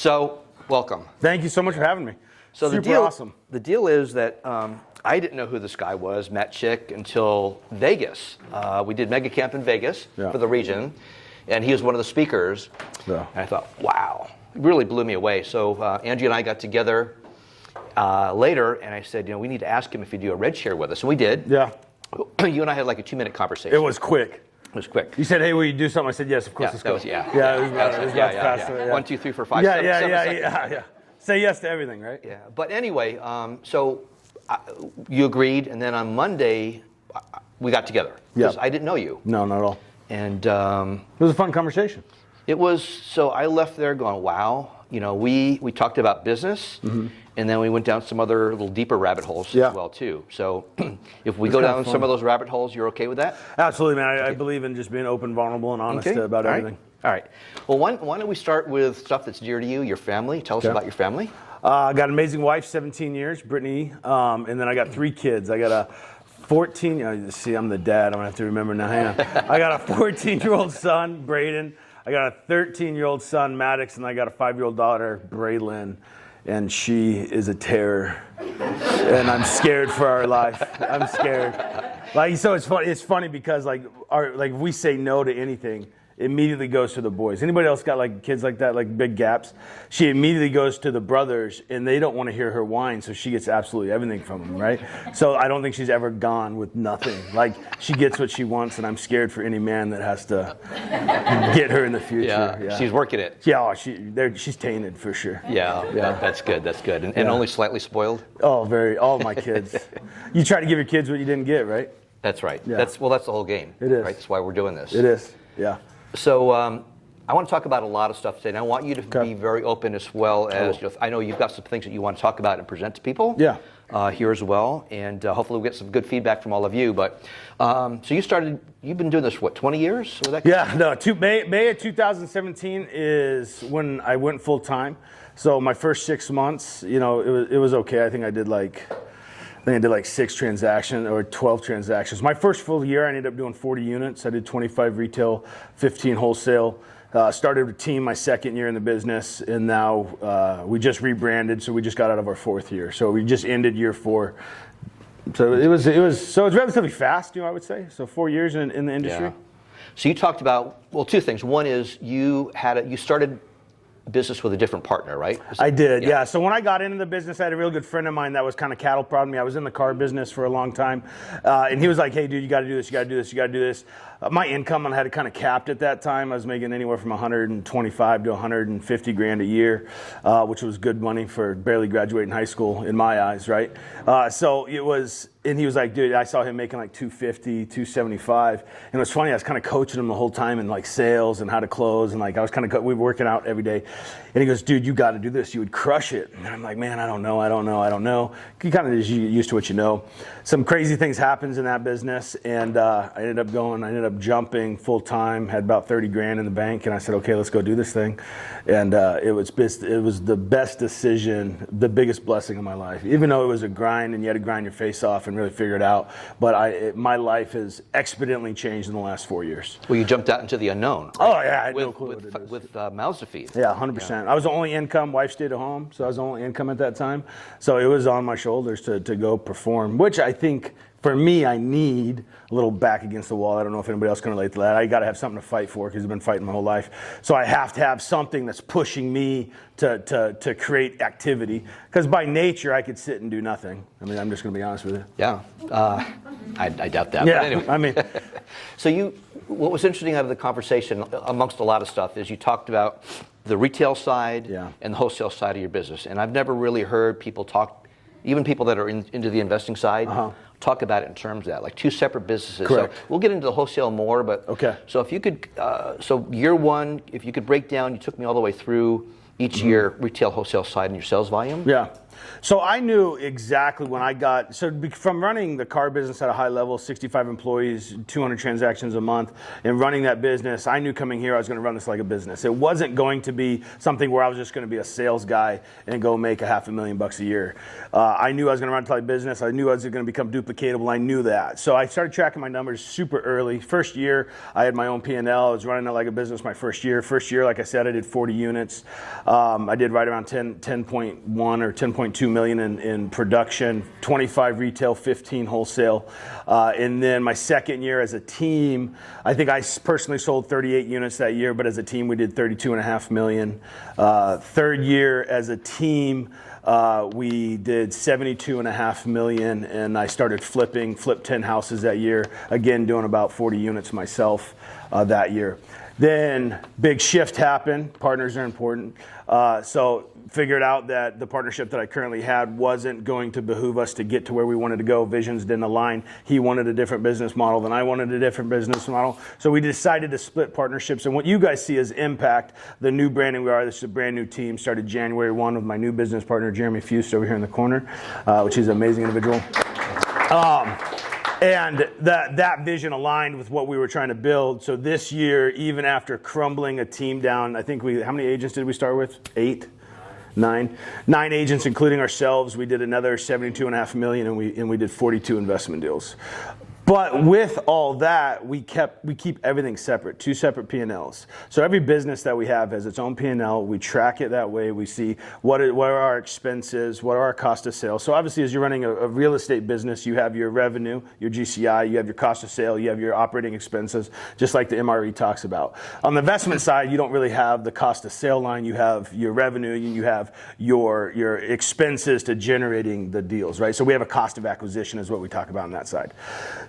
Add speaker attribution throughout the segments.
Speaker 1: So, welcome.
Speaker 2: Thank you so much for having me.
Speaker 1: So
Speaker 2: Super awesome.
Speaker 1: The deal is that I didn't know who this guy was, Matt Chick, until Vegas. We did Mega Camp in Vegas for the region, and he was one of the speakers. Yeah. And I thought, wow, it really blew me away. So Angie and I got together later, and I said, we need to ask him if he'd do a red share with us. And we did.
Speaker 2: Yeah.
Speaker 1: You and I had like a 2-minute conversation.
Speaker 2: It was quick.
Speaker 1: It was quick.
Speaker 2: You said, "Hey, will you do something?" I said, "Yes, of course."
Speaker 1: Yeah,
Speaker 2: let's go.
Speaker 1: Yeah,
Speaker 2: it was fast.
Speaker 1: Yeah. 1, 2, 3, 4, 5,
Speaker 2: Yeah,
Speaker 1: 7 seconds.
Speaker 2: yeah. Say yes to everything, right?
Speaker 1: Yeah. But anyway, so you agreed, and then on Monday we got together.
Speaker 2: Yeah.
Speaker 1: I didn't know you.
Speaker 2: No, not at all.
Speaker 1: And
Speaker 2: it was a fun conversation.
Speaker 1: It was. So I left there going, wow. We talked about business, and then we went down some other little deeper rabbit holes as well too. So if we go down some of those rabbit holes, you're okay with that?
Speaker 2: Absolutely, man. I believe in just being open, vulnerable, and honest about everything.
Speaker 1: All right. Well, why don't we start with stuff that's dear to you, your family. Tell us about your family.
Speaker 2: I got an amazing wife, 17 years, Brittany, and then I got 3 kids. I got a 14. See, I'm the dad. I'm gonna have to remember now. Hang on. I got a 14-year-old son, Braden. I got a 13-year-old son, Maddox, and I got a 5-year-old daughter, Braylon, and she is a terror. And I'm scared for our life. I'm scared. So it's funny. It's funny because if we say no to anything, it immediately goes to the boys. Anybody else got kids like that, like big gaps? She immediately goes to the brothers, and they don't want to hear her whine, so she gets absolutely everything from them, right? So I don't think she's ever gone with nothing. She gets what she wants, and I'm scared for any man that has to get her in the future.
Speaker 1: Yeah. She's working it.
Speaker 2: Yeah, she's tainted for sure.
Speaker 1: Yeah. That's good. And only slightly spoiled.
Speaker 2: Oh, all of my kids. You try to give your kids what you didn't get, right?
Speaker 1: That's right.
Speaker 2: Yeah.
Speaker 1: That's the whole game.
Speaker 2: It is.
Speaker 1: Right. That's why we're doing this.
Speaker 2: It is. Yeah.
Speaker 1: So I want to talk about a lot of stuff today, and I want you to be very open as well as I know you've got some things that you want to talk about and present to people here as well, and hopefully we'll get some good feedback from all of you. But so you've been doing this, 20 years?
Speaker 2: May of 2017 is when I went full time. So my first 6 months, it was okay. I think I did 6 transactions or 12 transactions. My first full year, I ended up doing 40 units. I did 25 retail, 15 wholesale. Started a team my second year in the business, and now we just rebranded, so we just got out of our 4th year. So we just ended year 4. So it's relatively fast, I would say. So 4 years in the industry.
Speaker 1: Yeah. So you talked about 2 things. One is you started business with a different partner, right?
Speaker 2: I did, yeah. So when I got into the business, I had a real good friend of mine that was kind of cattle prodding me. I was in the car business for a long time, and he was like, "Hey, dude, you got to do this. You got to do this. You got to do this." My income, I had it kind of capped at that time. I was making anywhere from 125 to 150 grand a year, which was good money for barely graduating high school in my eyes, right? So it was. And he was like, dude, I saw him making 250, 275. And it was funny, I was kind of coaching him the whole time in sales and how to close. And I was we were working out every day. And he goes, dude, you got to do this. You would crush it. And I'm like, man, I don't know. You kind of just used to what you know. Some crazy things happens in that business. And I ended up jumping full time, had about 30 grand in the bank. And I said, okay, let's go do this thing. And it was the best decision, the biggest blessing of my life. Even though it was a grind and you had to grind your face off and really figure it out. But my life has exponentially changed in the last 4 years.
Speaker 1: Well, you jumped out into the unknown. Right?
Speaker 2: Oh, yeah. I had no clue what it is.
Speaker 1: With mouths to feed.
Speaker 2: Yeah, 100%. Yeah. I was the only income. Wife stayed at home, so I was the only income at that time. So it was on my shoulders to go perform, which I think, for me, I need a little back against the wall. I don't know if anybody else can relate to that. I got to have something to fight for because I've been fighting my whole life. So I have to have something that's pushing me to create activity. Because by nature, I could sit and do nothing. I mean, I'm just going to be honest with you.
Speaker 1: Yeah, I doubt that.
Speaker 2: Yeah,
Speaker 1: but anyway.
Speaker 2: I mean.
Speaker 1: So what was interesting out of the conversation, amongst a lot of stuff, is you talked about the retail side and the wholesale side of your business. And I've never really heard people talk, even people that are into the investing side, talk about it in terms of that, 2 separate businesses.
Speaker 2: Correct.
Speaker 1: So we'll get into the wholesale more, but so if you could, so year 1, if you could break down, you took me all the way through each year, retail, wholesale side, and your sales volume.
Speaker 2: Yeah. So I knew exactly when I got, from running the car business at a high level, 65 employees, 200 transactions a month, and running that business, I knew coming here I was going to run this like a business. It wasn't going to be something where I was just going to be a sales guy and go make $500,000 a year. I knew I was going to run it like a business. I knew I was going to become duplicatable. I knew that. So I started tracking my numbers super early. First year, I had my own P&L. I was running it like a business my first year. First year, like I said, I did 40 units. I did right around 10.1 or 10.2 million in production, 25 retail, 15 wholesale. And then my second year as a team, I think I personally sold 38 units that year, but as a team we did 32.5 million. Third year as a team, we did 72.5 million, and I started flipped 10 houses that year, again doing about 40 units myself that year. Then big shift happened. Partners are important. So figured out that the partnership that I currently had wasn't going to behoove us to get to where we wanted to go. Visions didn't align. He wanted a different business model than I wanted a different business model. So we decided to split partnerships. And what you guys see is Impact, the new branding we are. This is a brand new team. Started January 1 with my new business partner, Jeremy Fust, over here in the corner, which is an amazing individual. And that vision aligned with what we were trying to build. So this year, even after crumbling a team down, I think how many agents did we start with? 8? 9 agents, including ourselves. We did another 72.5 million, and we did 42 investment deals. But with all that, we keep everything separate, 2 separate P&Ls. So every business that we have has its own P&L. We track it that way. We see what are our expenses, what are our cost of sales. So obviously, as you're running a real estate business, you have your revenue, your GCI, you have your cost of sale, you have your operating expenses, just like the MRE talks about. On the investment side, you don't really have the cost of sale line. You have your revenue, and you have your expenses to generating the deals, right? So we have a cost of acquisition is what we talk about on that side.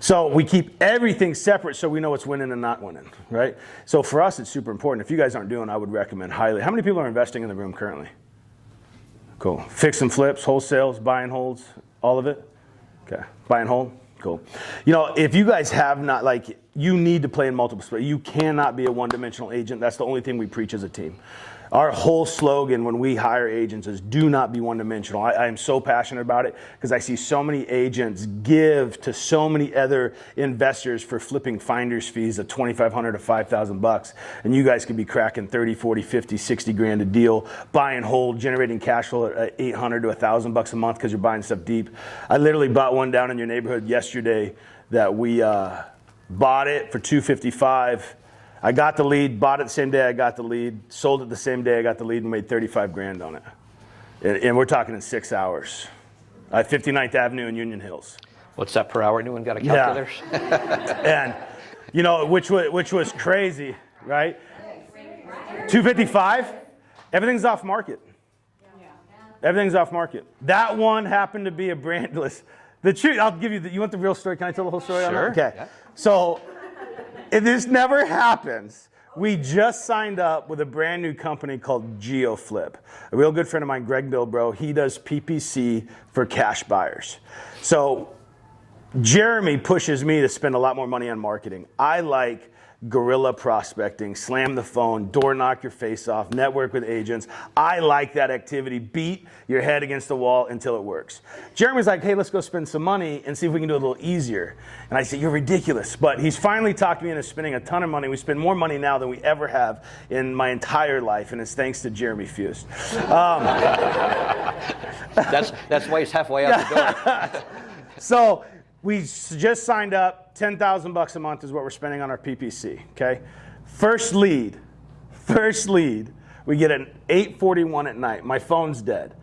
Speaker 2: So we keep everything separate so we know what's winning and not winning, right? So for us, it's super important. If you guys aren't doing, I would recommend highly. How many people are investing in the room currently? Cool. Fix and flips, wholesales, buy and holds, all of it? Okay. Buy and hold? Cool. You know, if you guys have not, you need to play in multiple sports. You cannot be a one-dimensional agent. That's the only thing we preach as a team. Our whole slogan when we hire agents is do not be one-dimensional. I am so passionate about it because I see so many agents give to so many other investors for flipping finder's fees of $2,500 to $5,000. And you guys could be cracking 30, 40, 50, 60 grand a deal, buy and hold, generating cash flow at $800 to $1,000 a month because you're buying stuff deep. I literally bought one down in your neighborhood yesterday that we bought it for $255. I got the lead, bought it the same day I got the lead, sold it the same day I got the lead, and made 35 grand on it. And we're talking in 6 hours. 59th Avenue in Union Hills.
Speaker 1: What's that per hour? Anyone got a calculator?
Speaker 2: Yeah. And, which was crazy, right? 255, everything's off market. Everything's off market. That one happened to be a brandless. The truth, I'll give you, you want the real story? Can I tell the whole story on that?
Speaker 1: Sure.
Speaker 2: Okay.
Speaker 1: Yeah.
Speaker 2: So, if this never happens, we just signed up with a brand new company called GeoFlip. A real good friend of mine, Greg Bilbro, he does PPC for cash buyers. So Jeremy pushes me to spend a lot more money on marketing. I like guerrilla prospecting, slam the phone, door knock your face off, network with agents. I like that activity. Beat your head against the wall until it works. Jeremy's like, hey, let's go spend some money and see if we can do it a little easier. And I say, you're ridiculous. But he's finally talked me into spending a ton of money. We spend more money now than we ever have in my entire life, and it's thanks to Jeremy Fust.
Speaker 1: That's why he's halfway out the door.
Speaker 2: So we just signed up. $10,000 a month is what we're spending on our PPC, okay? First lead, we get an 8:41 at night. My phone's dead.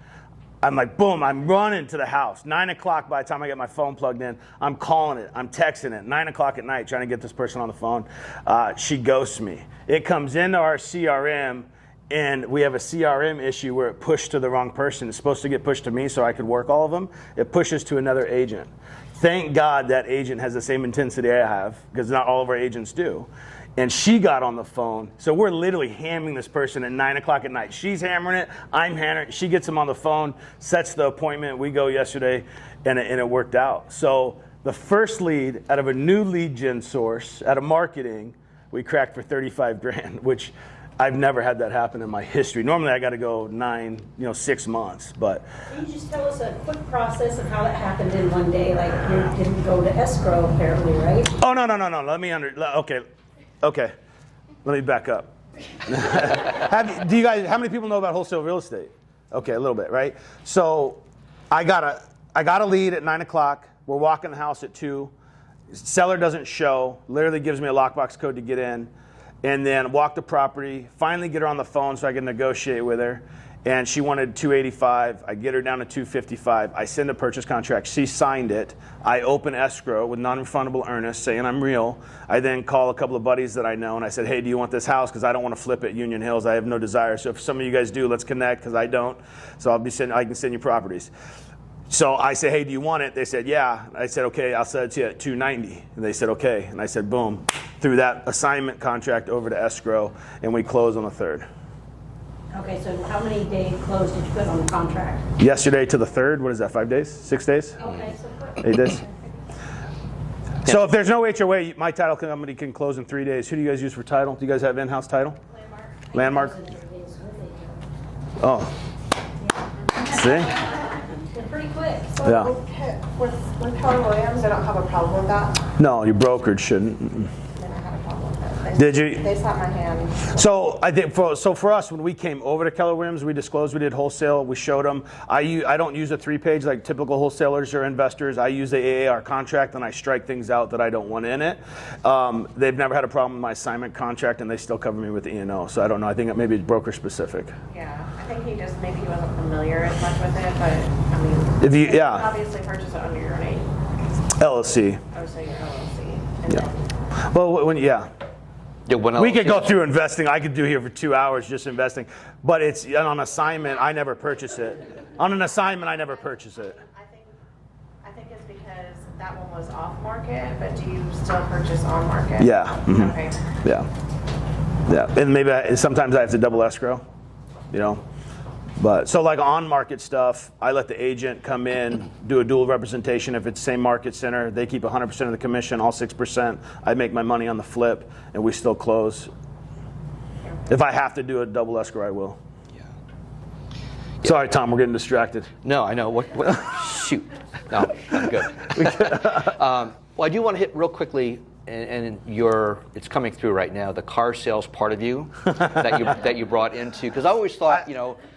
Speaker 2: I'm like, boom, I'm running to the house. 9 o'clock by the time I get my phone plugged in, I'm calling it, I'm texting it. 9 o'clock at night, trying to get this person on the phone. She ghosts me. It comes into our CRM, and we have a CRM issue where it pushed to the wrong person. It's supposed to get pushed to me so I could work all of them. It pushes to another agent. Thank God that agent has the same intensity I have, because not all of our agents do. And she got on the phone. So we're literally hammering this person at 9 o'clock at night. She's hammering it, I'm hammering it. She gets him on the phone, sets the appointment. We go yesterday, and it worked out. So the first lead out of a new lead gen source, out of marketing, we cracked for 35 grand, which I've never had that happen in my history. Normally I got to go 6 months, but.
Speaker 3: Can you just tell us a quick process of how that happened in one day? Like you didn't go to escrow apparently, right?
Speaker 2: Oh, no. Okay. Let me back up. How many people know about wholesale real estate? Okay, a little bit, right? So I got a lead at 9 o'clock. We're walking the house at 2. Seller doesn't show, literally gives me a lockbox code to get in, and then walk the property, finally get her on the phone so I can negotiate with her. And she wanted 285. I get her down to 255. I send a purchase contract. She signed it. I open escrow with non-refundable earnest saying I'm real. I then call a couple of buddies that I know and I said, hey, do you want this house? Because I don't want to flip it Union Hills. I have no desire. So if some of you guys do, let's connect because I don't. So I can send you properties. So I said, hey, do you want it? They said, yeah. I said, okay, I'll sell it to you at 290. And they said, okay. And I said, boom. Threw that assignment contract over to escrow and we closed on the 3rd.
Speaker 3: Okay, so how many day close did you put on the contract?
Speaker 2: Yesterday to the 3rd, what is that, 5 days? 6 days?
Speaker 3: Okay, so quick.
Speaker 2: 8 days? So if there's no HOA, my title company can close in 3 days. Who do you guys use for title? Do you guys have in-house title? Landmark? Oh. See?
Speaker 3: They're pretty quick.
Speaker 4: So
Speaker 2: Yeah.
Speaker 4: with Keller Williams, I don't have a problem with that.
Speaker 2: No, your brokerage shouldn't.
Speaker 4: Then I had a problem with it.
Speaker 2: Did you?
Speaker 4: They slapped my hand.
Speaker 2: So I think for us, when we came over to Keller Williams, we disclosed we did wholesale. We showed them. I don't use a 3-page like typical wholesalers or investors. I use the AAR contract and I strike things out that I don't want in it. They've never had a problem with my assignment contract and they still cover me with E&O. So I don't know. I think it maybe it's broker specific.
Speaker 4: Yeah, I think maybe he wasn't familiar as much with it, but I mean,
Speaker 2: If you
Speaker 4: can
Speaker 2: yeah
Speaker 4: obviously purchase it under your name.
Speaker 2: LLC.
Speaker 4: Oh, so your LLC. And
Speaker 2: Yeah. Well, we could go through investing. I could do here for 2 hours just investing, but it's on assignment. I never purchase it. On an assignment, I never purchase it.
Speaker 4: I think it's because that one was off market, but do you still purchase on market?
Speaker 2: Yeah. Mhm.
Speaker 4: Okay.
Speaker 2: Yeah, and maybe sometimes I have to double escrow, But so like on market stuff, I let the agent come in, do a dual representation. If it's the same market center, they keep 100% of the commission, all 6%. I make my money on the flip, and we still close. If I have to do a double escrow, I will.
Speaker 1: Yeah.
Speaker 2: Sorry, Tom, we're getting distracted.
Speaker 1: No, I know. What shoot. No, I'm good. Well, I do want to hit real quickly, and it's coming through right now, the car sales part of you that you brought into, because I always thought,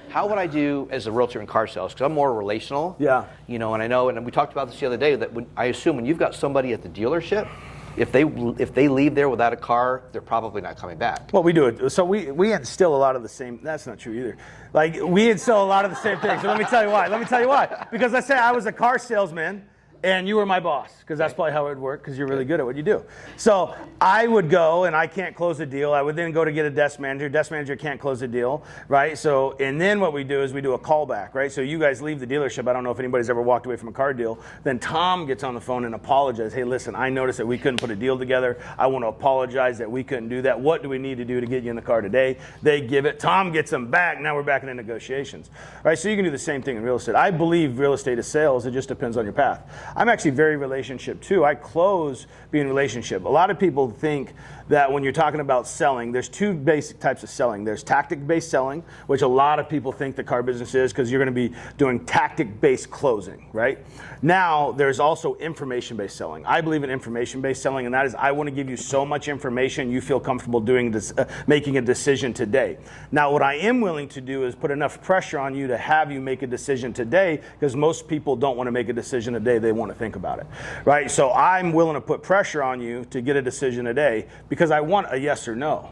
Speaker 1: how would I do as a realtor in car sales? Because I'm more relational.
Speaker 2: Yeah.
Speaker 1: And I know, and we talked about this the other day, that I assume when you've got somebody at the dealership, if they leave there without a car, they're probably not coming back.
Speaker 2: Well, we do it. So we instill a lot of the same. That's not true either. Like we instill a lot of the same things. So let me tell you why. Because let's say I was a car salesman and you were my boss, because that's probably how it would work, because you're really good at what you do. So I would go, and I can't close a deal. I would then go to get a desk manager. Desk manager can't close a deal, right? So, and then what we do is we do a callback, right? So you guys leave the dealership. I don't know if anybody's ever walked away from a car deal. Then Tom gets on the phone and apologizes. Hey, listen, I noticed that we couldn't put a deal together. I want to apologize that we couldn't do that. What do we need to do to get you in the car today? They give it. Tom gets them back. Now we're back in the negotiations, right? So you can do the same thing in real estate. I believe real estate is sales. It just depends on your path. I'm actually very relationship too. I close being relationship. A lot of people think that when you're talking about selling, there's 2 basic types of selling. There's tactic-based selling, which a lot of people think the car business is, because you're going to be doing tactic-based closing, right? Now, there's also information-based selling. I believe in information-based selling, and that is I want to give you so much information you feel comfortable doing this, making a decision today. Now, what I am willing to do is put enough pressure on you to have you make a decision today, because most people don't want to make a decision today. They want to think about it, right? So I'm willing to put pressure on you to get a decision today, because I want a yes or no.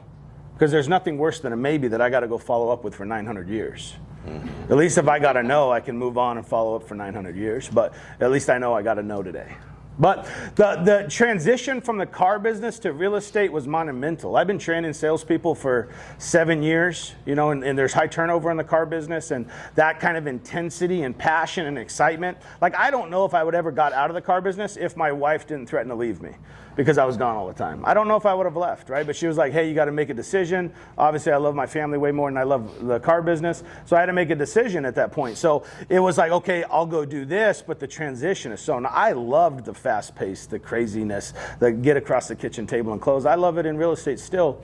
Speaker 2: Because there's nothing worse than a maybe that I got to go follow up with for 900 years. Mm-hmm. At least if I got a no, I can move on and follow up for 900 years. But at least I know I got a no today. But the transition from the car business to real estate was monumental. I've been training salespeople for 7 years, and there's high turnover in the car business, and that kind of intensity and passion and excitement. Like, I don't know if I would ever got out of the car business if my wife didn't threaten to leave me, because I was gone all the time. I don't know if I would have left, right? But she was like, hey, you got to make a decision. Obviously, I love my family way more than I love the car business. So I had to make a decision at that point. So it was like, okay, I'll go do this, but the transition is so. Now, I loved the fast pace, the craziness, the get across the kitchen table and close. I love it in real estate still.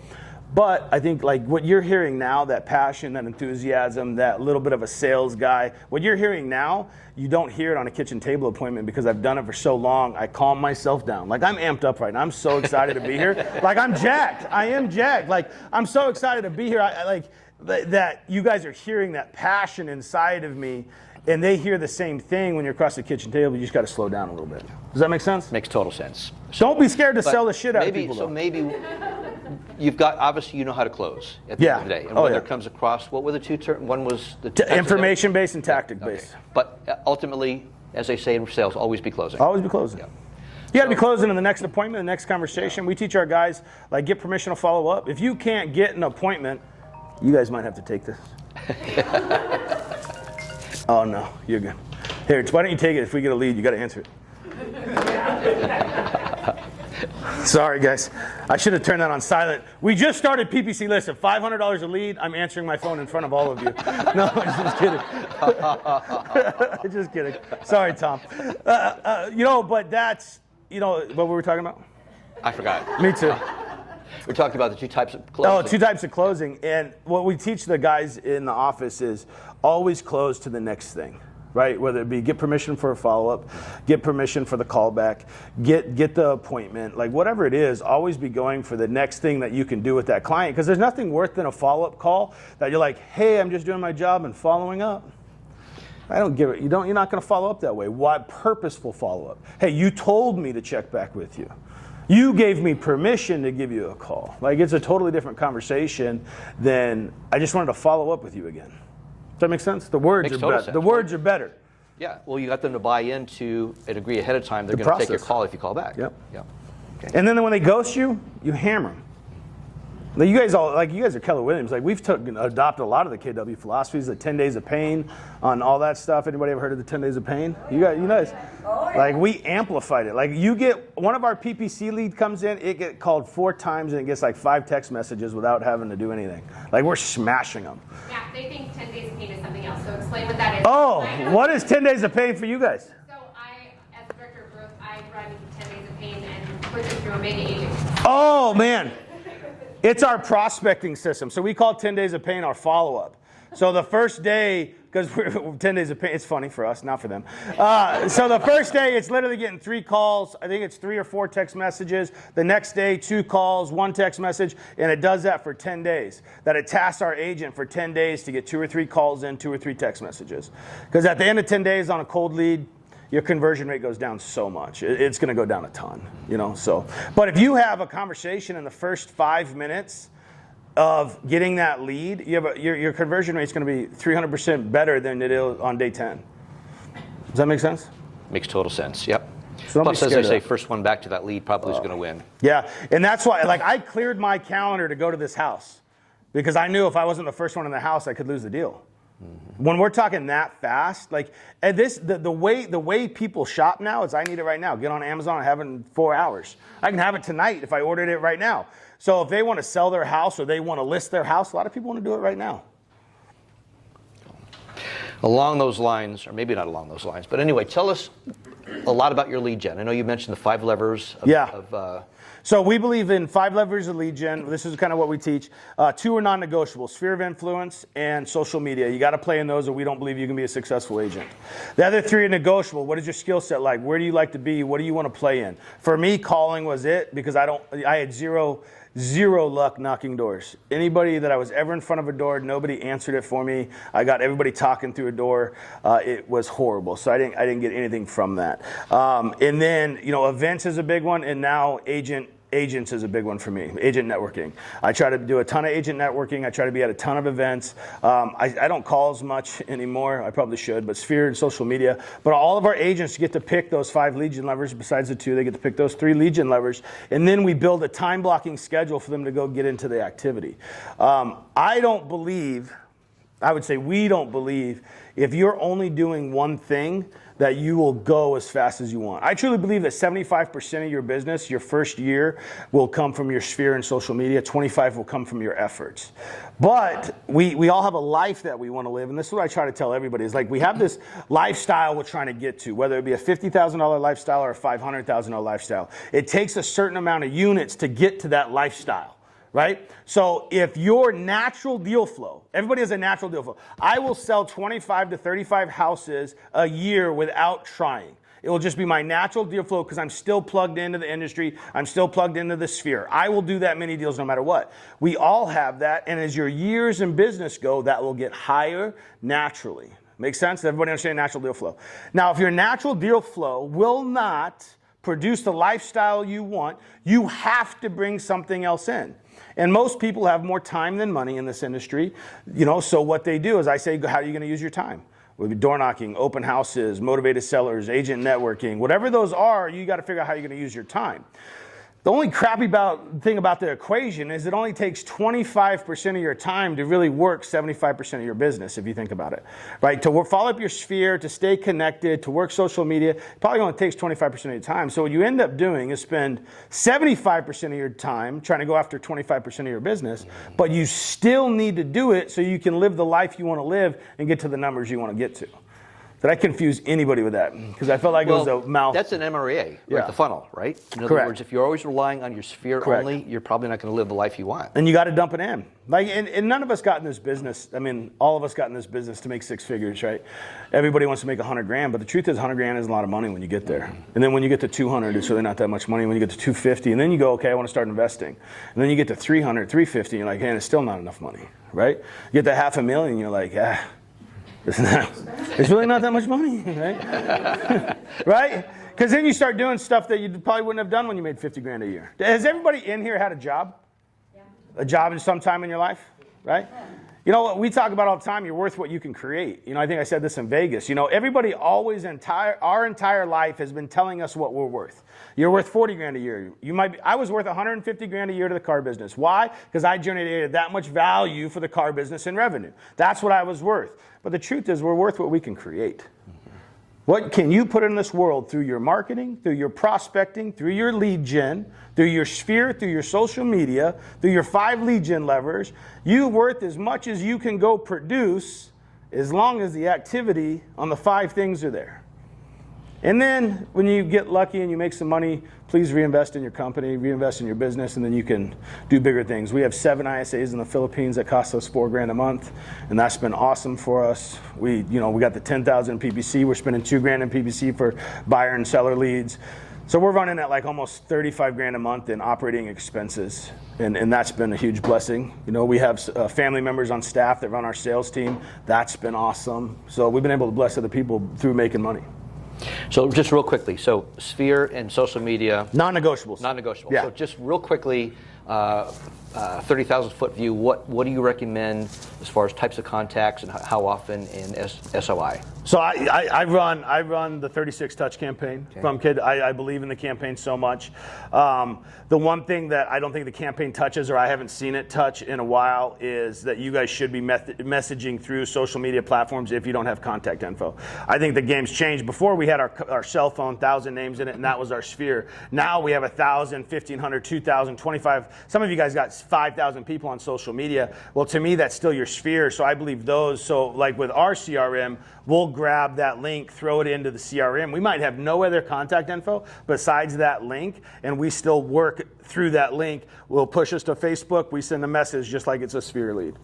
Speaker 2: But I think like what you're hearing now, that passion, that enthusiasm, that little bit of a sales guy, what you're hearing now, you don't hear it on a kitchen table appointment because I've done it for so long. I calm myself down. Like I'm amped up right now. I'm so excited to be here. Like I'm jacked. I am jacked. Like I'm so excited to be here. I like that you guys are hearing that passion inside of me. And they hear the same thing when you're across the kitchen table. You just got to slow down a little bit. Does that make sense?
Speaker 1: Makes total sense.
Speaker 2: Don't be scared to
Speaker 1: But
Speaker 2: sell the shit out of
Speaker 1: maybe,
Speaker 2: people.
Speaker 1: So
Speaker 2: though.
Speaker 1: maybe you've got, obviously you know how to close at the end of the day. And when there comes across, what were the two terms? One was the
Speaker 2: Information-based and tactic-based.
Speaker 1: Okay. But ultimately, as they say in sales, always be closing.
Speaker 2: Always be closing.
Speaker 1: Yeah.
Speaker 2: You got to be closing in the next appointment, the next conversation. We teach our guys, like, get permission to follow up. If you can't get an appointment, you guys might have to take this. Oh, no, you're good. Here, why don't you take it? If we get a lead, you got to answer it. Sorry, guys. I should have turned that on silent. We just started PPC List at $500 a lead. I'm answering my phone in front of all of you. No, I'm just kidding. Just kidding. Sorry, Tom. But that's, what we were talking about?
Speaker 1: I forgot.
Speaker 2: Me too.
Speaker 1: We're talking about the two types of closing.
Speaker 2: Oh, two types of closing. And what we teach the guys in the office is always close to the next thing. Right, whether it be get permission for a follow-up, get permission for the callback, get the appointment, like whatever it is, always be going for the next thing that you can do with that client. Because there's nothing worse than a follow-up call that you're like, hey, I'm just doing my job and following up. I don't give it. You're not going to follow up that way. Why? Purposeful follow-up. Hey, you told me to check back with you. You gave me permission to give you a call. Like it's a totally different conversation than I just wanted to follow up with you again. Does that make sense? The words are better. The words are better.
Speaker 1: Yeah. Well, you got them to buy into and agree ahead of time. They're going to take your call if you call back.
Speaker 2: Yep.
Speaker 1: Yeah. Okay.
Speaker 2: And then when they ghost you, you hammer them. Like you guys are Keller Williams. Like we've adopted a lot of the KW philosophies, the 10 days of pain, on all that stuff. Anybody ever heard of the 10 days of pain? You guys. Oh, yeah. Like we amplified it. Like you get one of our PPC lead comes in, it gets called 4 times and it gets like 5 text messages without having to do anything. Like we're smashing them.
Speaker 5: Yeah, they think 10 days of pain is something else. So explain what that is.
Speaker 2: Oh, what is 10 days of pain for you guys?
Speaker 5: So I, as the director of growth, I run 10 days of pain and put them through a mega agent.
Speaker 2: Oh man. It's our prospecting system. So we call 10 days of pain our follow-up. So the first day, because we're 10 days of pain, it's funny for us, not for them. So the first day, it's literally getting 3 calls. I think it's 3 or 4 text messages. The next day, 2 calls, 1 text message, and it does that for 10 days. That it tasks our agent for 10 days to get 2 or 3 calls in, 2 or 3 text messages. Because at the end of 10 days on a cold lead, your conversion rate goes down so much. It's going to go down a ton, So, but if you have a conversation in the first 5 minutes of getting that lead, your conversion rate is going to be 300% better than it is on day 10. Does that make sense?
Speaker 1: Makes total sense. Yep.
Speaker 2: So
Speaker 1: plus, as they say, first one back to that lead probably is going to win.
Speaker 2: Yeah, and that's why, I cleared my calendar to go to this house because I knew if I wasn't the first one in the house, I could lose the deal. Mm-hmm. When we're talking that fast, and the way people shop now is I need it right now. Get on Amazon and have it in 4 hours. I can have it tonight if I ordered it right now. So if they want to sell their house or they want to list their house, a lot of people want to do it right now.
Speaker 1: Along those lines, or maybe not along those lines, but anyway, tell us a lot about your lead gen. I know you mentioned the 5 levers of
Speaker 2: So we believe in 5 levers of lead gen. This is kind of what we teach. 2 are non-negotiable: sphere of influence and social media. You got to play in those, or we don't believe you can be a successful agent. The other 3 are negotiable. What is your skill set like? Where do you like to be? What do you want to play in? For me, calling was it because I had zero luck knocking doors. Anybody that I was ever in front of a door, nobody answered it for me. I got everybody talking through a door. It was horrible. So I didn't get anything from that. And then, events is a big one, and now agents is a big one for me. Agent networking. I try to do a ton of agent networking. I try to be at a ton of events. I don't call as much anymore. I probably should, but Sphere and social media. But all of our agents get to pick those 5 lead gen levers. Besides the 2, they get to pick those 3 lead gen levers. And then we build a time blocking schedule for them to go get into the activity. I would say we don't believe if you're only doing one thing that you will go as fast as you want. I truly believe that 75% of your business, your first year, will come from your sphere and social media. 25% will come from your efforts. But we all have a life that we want to live, and this is what I try to tell everybody, is we have this lifestyle we're trying to get to, whether it be a $50,000 lifestyle or a $500,000 lifestyle. It takes a certain amount of units to get to that lifestyle. right? So if your natural deal flow, everybody has a natural deal flow. I will sell 25 to 35 houses a year without trying. It will just be my natural deal flow because I'm still plugged into the industry. I'm still plugged into the sphere. I will do that many deals no matter what. We all have that. And as your years in business go, that will get higher naturally. Make sense? Everybody understand natural deal flow? Now, if your natural deal flow will not produce the lifestyle you want, you have to bring something else in. And most people have more time than money in this industry. So what they do is I say, how are you going to use your time? We'll be door knocking, open houses, motivated sellers, agent networking, whatever those are, you got to figure out how you're going to use your time. The only crappy thing about the equation is it only takes 25% of your time to really work 75% of your business, if you think about it, right? To follow up your sphere, to stay connected, to work social media, it probably only takes 25% of your time. So what you end up doing is spend 75% of your time trying to go after 25% of your business, but you still need to do it so you can live the life you want to live and get to the numbers you want to get to. Did I confuse anybody with that? Because I felt like it was a mouth.
Speaker 1: That's an MREA, right? The funnel, right? In other words, if you're always relying on your sphere only, you're probably not going to live the life you want.
Speaker 2: And you got to dump it in. And none of us got in this business. I mean, all of us got in this business to make six figures, right? Everybody wants to make 100 grand, but the truth is 100 grand is a lot of money when you get there. And then when you get to 200, it's really not that much money. When you get to 250, and then you go, okay, I want to start investing. And then you get to 300, 350, and you're like, hey, it's still not enough money, right? You get to $500,000, you're like, it's really not that much money, right? Right? Because then you start doing stuff that you probably wouldn't have done when you made 50 grand a year. Has everybody in here had a job? Yeah. A job in some time in your life, right? Yeah. You know what we talk about all the time, you're worth what you can create. I think I said this in Vegas. Everybody always our entire life has been telling us what we're worth. You're worth 40 grand a year. I was worth 150 grand a year to the car business. Why? Because I generated that much value for the car business and revenue. That's what I was worth. But the truth is we're worth what we can create. What can you put in this world through your marketing, through your prospecting, through your lead gen, through your sphere, through your social media, through your 5 lead gen levers? You're worth as much as you can go produce as long as the activity on the 5 things are there. And then when you get lucky and you make some money, please reinvest in your company, reinvest in your business, and then you can do bigger things. We have 7 ISAs in the Philippines that cost us $4 grand a month, and that's been awesome for us. We got the 10,000 PPC. We're spending $2 grand in PPC for buyer and seller leads. So we're running at like almost 35 grand a month in operating expenses, and that's been a huge blessing. We have family members on staff that run our sales team. That's been awesome. So we've been able to bless other people through making money.
Speaker 1: So just real quickly, so sphere and social media.
Speaker 2: Non-negotiables.
Speaker 1: Non-negotiable.
Speaker 2: Yeah.
Speaker 1: So just real quickly, 30,000 foot view, what do you recommend as far as types of contacts and how often in SOI?
Speaker 2: So I run the 36 Touch campaign from Kid. I believe in the campaign so much. The one thing that I don't think the campaign touches, or I haven't seen it touch in a while, is that you guys should be messaging through social media platforms if you don't have contact info. I think the game's changed. Before we had our cell phone, 1,000 names in it, and that was our sphere. Now we have 1,000, 1,500, 2,000, 25. Some of you guys got 5,000 people on social media. Well, to me, that's still your sphere. So I believe those. So like with our CRM, we'll grab that link, throw it into the CRM. We might have no other contact info besides that link, and we still work through that link. We'll push us to Facebook. We send a message just like it's a sphere lead.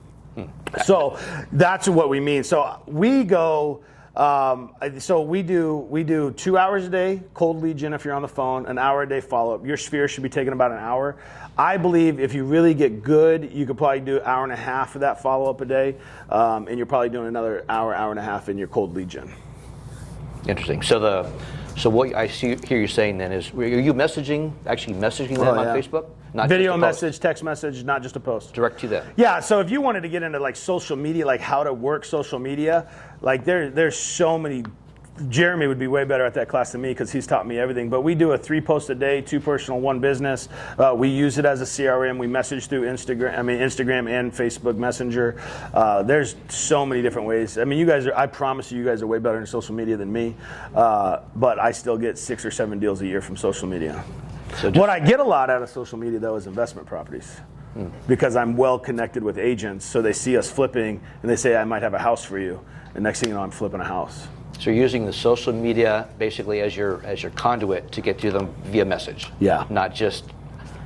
Speaker 2: So that's what we mean. So we go. So we do 2 hours a day cold lead gen if you're on the phone, an hour a day follow up. Your sphere should be taking about an hour. I believe if you really get good, you could probably do an hour and a half of that follow up a day, and you're probably doing another hour and a half in your cold lead gen.
Speaker 1: Interesting. So what I hear you saying then is, are you actually messaging them on Facebook? Not
Speaker 2: video message, text message, not just a post.
Speaker 1: Direct to them.
Speaker 2: Yeah, so if you wanted to get into like social media, like how to work social media, like there's so many. Jeremy would be way better at that class than me because he's taught me everything. But we do a 3 posts a day, 2 personal, 1 business. We use it as a CRM. We message through Instagram and Facebook Messenger. There's so many different ways. I mean, I promise you guys are way better in social media than me. But I still get 6 or 7 deals a year from social media. So what I get a lot out of social media, though, is investment properties. Because I'm well connected with agents, so they see us flipping, and they say, I might have a house for you. And next thing you know, I'm flipping a house.
Speaker 1: So you're using the social media basically as your conduit to get to them via message.
Speaker 2: Yeah.
Speaker 1: Not just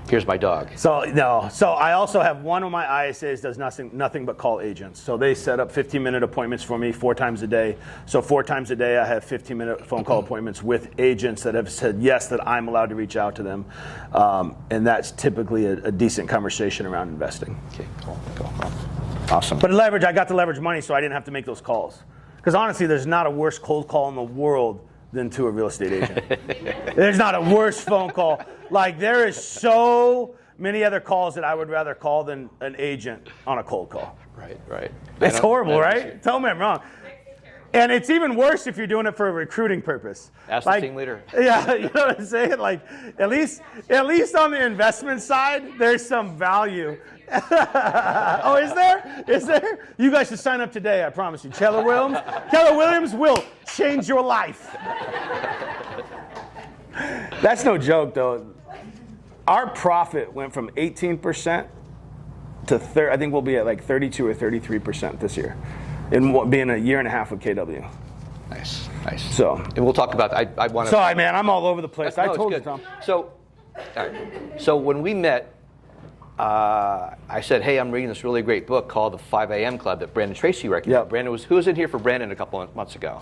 Speaker 1: Here's my dog.
Speaker 2: So I also have one of my ISAs does nothing but call agents. So they set up 15-minute appointments for me 4 times a day. So 4 times a day I have 15-minute phone call appointments with agents that have said yes, that I'm allowed to reach out to them. And that's typically a decent conversation around investing.
Speaker 1: Okay, cool. Awesome.
Speaker 2: But leverage, I got to leverage money so I didn't have to make those calls. Because honestly, there's not a worse cold call in the world than to a real estate agent. There's not a worse phone call. Like, there is so many other calls that I would rather call than an agent on a cold call.
Speaker 1: Right.
Speaker 2: It's horrible, right? Tell me I'm wrong. And it's even worse if you're doing it for a recruiting purpose.
Speaker 1: Ask the team leader.
Speaker 2: Yeah, you know what I'm saying? Like, at least on the investment side, there's some value. Oh, is there? Is there? You guys should sign up today, I promise you. Keller Williams will change your life. That's no joke, though. Our profit went from 18% to I think we'll be at like 32 or 33% this year, in being a year and a half with KW.
Speaker 1: Nice.
Speaker 2: So,
Speaker 1: and we'll talk about. I want to.
Speaker 2: Sorry, man, I'm all over the place. I told you, Tom.
Speaker 1: So, all right. So when we met, I said, "Hey, I'm reading this really great book called The 5 A.M. Club that Brandon Tracy recommended."
Speaker 2: Yep.
Speaker 1: Brandon who was in here for Brandon a couple of months ago.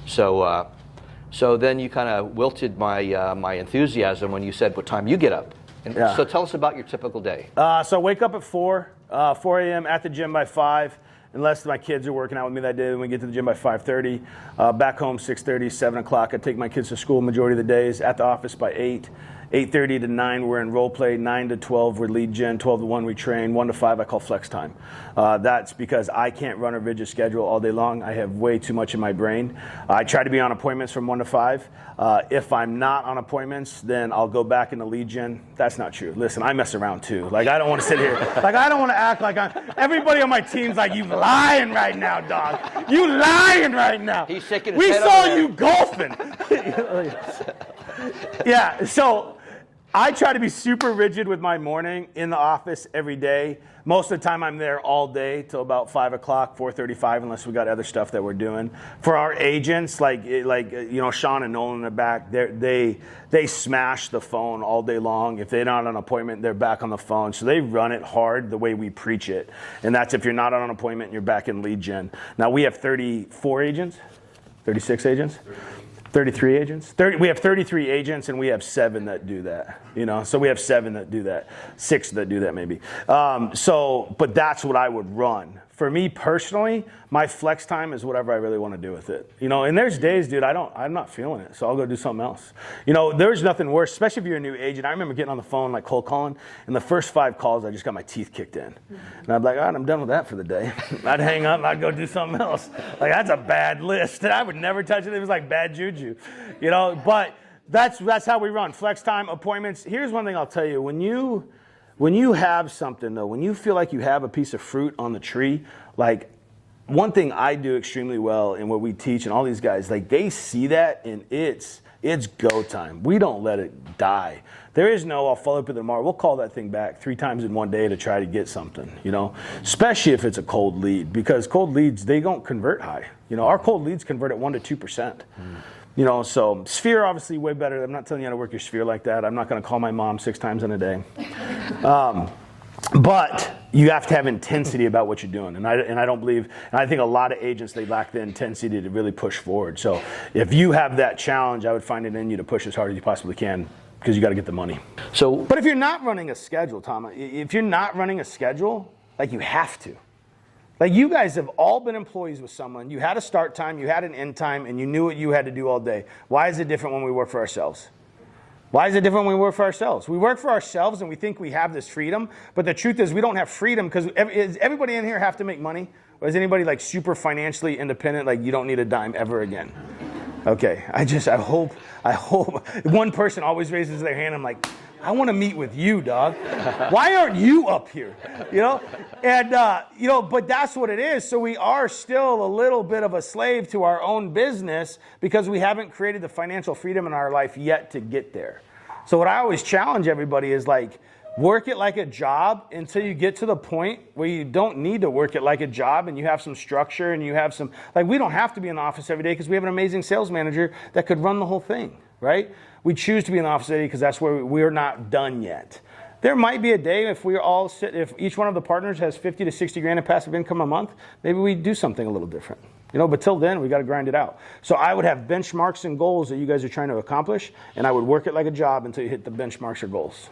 Speaker 1: So then you kind of wilted my enthusiasm when you said what time you get up. And so tell us about your typical day.
Speaker 2: So I wake up at 4 a.m. at the gym by 5. Unless my kids are working out with me that day, then we get to the gym by 5:30. Back home 6:30, 7 o'clock. I take my kids to school majority of the days. At the office by 8. 8:30 to 9, we're in role play. 9 to 12, we're lead gen. 12 to 1, we train. 1 to 5, I call flex time. That's because I can't run a rigid schedule all day long. I have way too much in my brain. I try to be on appointments from 1 to 5. If I'm not on appointments, then I'll go back into lead gen. That's not true. Listen, I mess around too. Like, I don't want to sit here. Like, I don't want to act like everybody on my team's like, you lying right now, dog. You lying right now.
Speaker 1: He's shaking his
Speaker 2: We
Speaker 1: head
Speaker 2: saw
Speaker 1: over there.
Speaker 2: you golfing. Yeah, so I try to be super rigid with my morning in the office every day. Most of the time I'm there all day till about 5 o'clock, 4:35, unless we got other stuff that we're doing. For our agents, like Sean and Nolan in the back, they smash the phone all day long. If they're not on an appointment, they're back on the phone. So they run it hard the way we preach it. And that's if you're not on an appointment, you're back in lead gen. Now we have 34 agents, 36 agents. 33 agents. We have 33 agents, and we have 7 that do that. So we have 7 that do that, 6 that do that maybe. But that's what I would run. For me personally, my flex time is whatever I really want to do with it. And there's days, dude, I'm not feeling it, so I'll go do something else. There's nothing worse, especially if you're a new agent. I remember getting on the phone like cold calling, and the first 5 calls, I just got my teeth kicked in. And I'd be like, all right, I'm done with that for the day. I'd hang up, and I'd go do something else. Like, that's a bad list. I would never touch it. It was like bad juju, But that's how we run. Flex time, appointments. Here's one thing I'll tell you. When you have something, though, when you feel like you have a piece of fruit on the tree, like, one thing I do extremely well in what we teach, and all these guys, like, they see that, and it's go time. We don't let it die. There is no, I'll follow up with it tomorrow. We'll call that thing back 3 times in one day to try to get something, especially if it's a cold lead, because cold leads, they don't convert high. Our cold leads convert at 1 to 2%. So Sphere, obviously, way better. I'm not telling you how to work your Sphere like that. I'm not going to call my mom 6 times in a day. But you have to have intensity about what you're doing. And I don't believe, and I think a lot of agents, they lack the intensity to really push forward. So if you have that challenge, I would find it in you to push as hard as you possibly can, because you got to get the money. But if you're not running a schedule, Tom, if you're not running a schedule, like, you have to. Like, you guys have all been employees with someone. You had a start time, you had an end time, and you knew what you had to do all day. Why is it different when we work for ourselves? Why is it different when we work for ourselves? We work for ourselves and we think we have this freedom, but the truth is we don't have freedom, because does everybody in here have to make money? Or is anybody like super financially independent, like you don't need a dime ever again? Okay, I hope one person always raises their hand. I'm like, I want to meet with you, dog. Why aren't you up here? And but that's what it is. So we are still a little bit of a slave to our own business, because we haven't created the financial freedom in our life yet to get there. So what I always challenge everybody is, like, work it like a job until you get to the point where you don't need to work it like a job, and you have some structure, and you have some, like, we don't have to be in the office every day because we have an amazing sales manager that could run the whole thing, right? We choose to be in the office every day because that's where we're not done yet. There might be a day if each one of the partners has 50 to 60 grand in passive income a month, maybe we do something a little different. But till then, we got to grind it out. So I would have benchmarks and goals that you guys are trying to accomplish, and I would work it like a job until you hit the benchmarks or goals.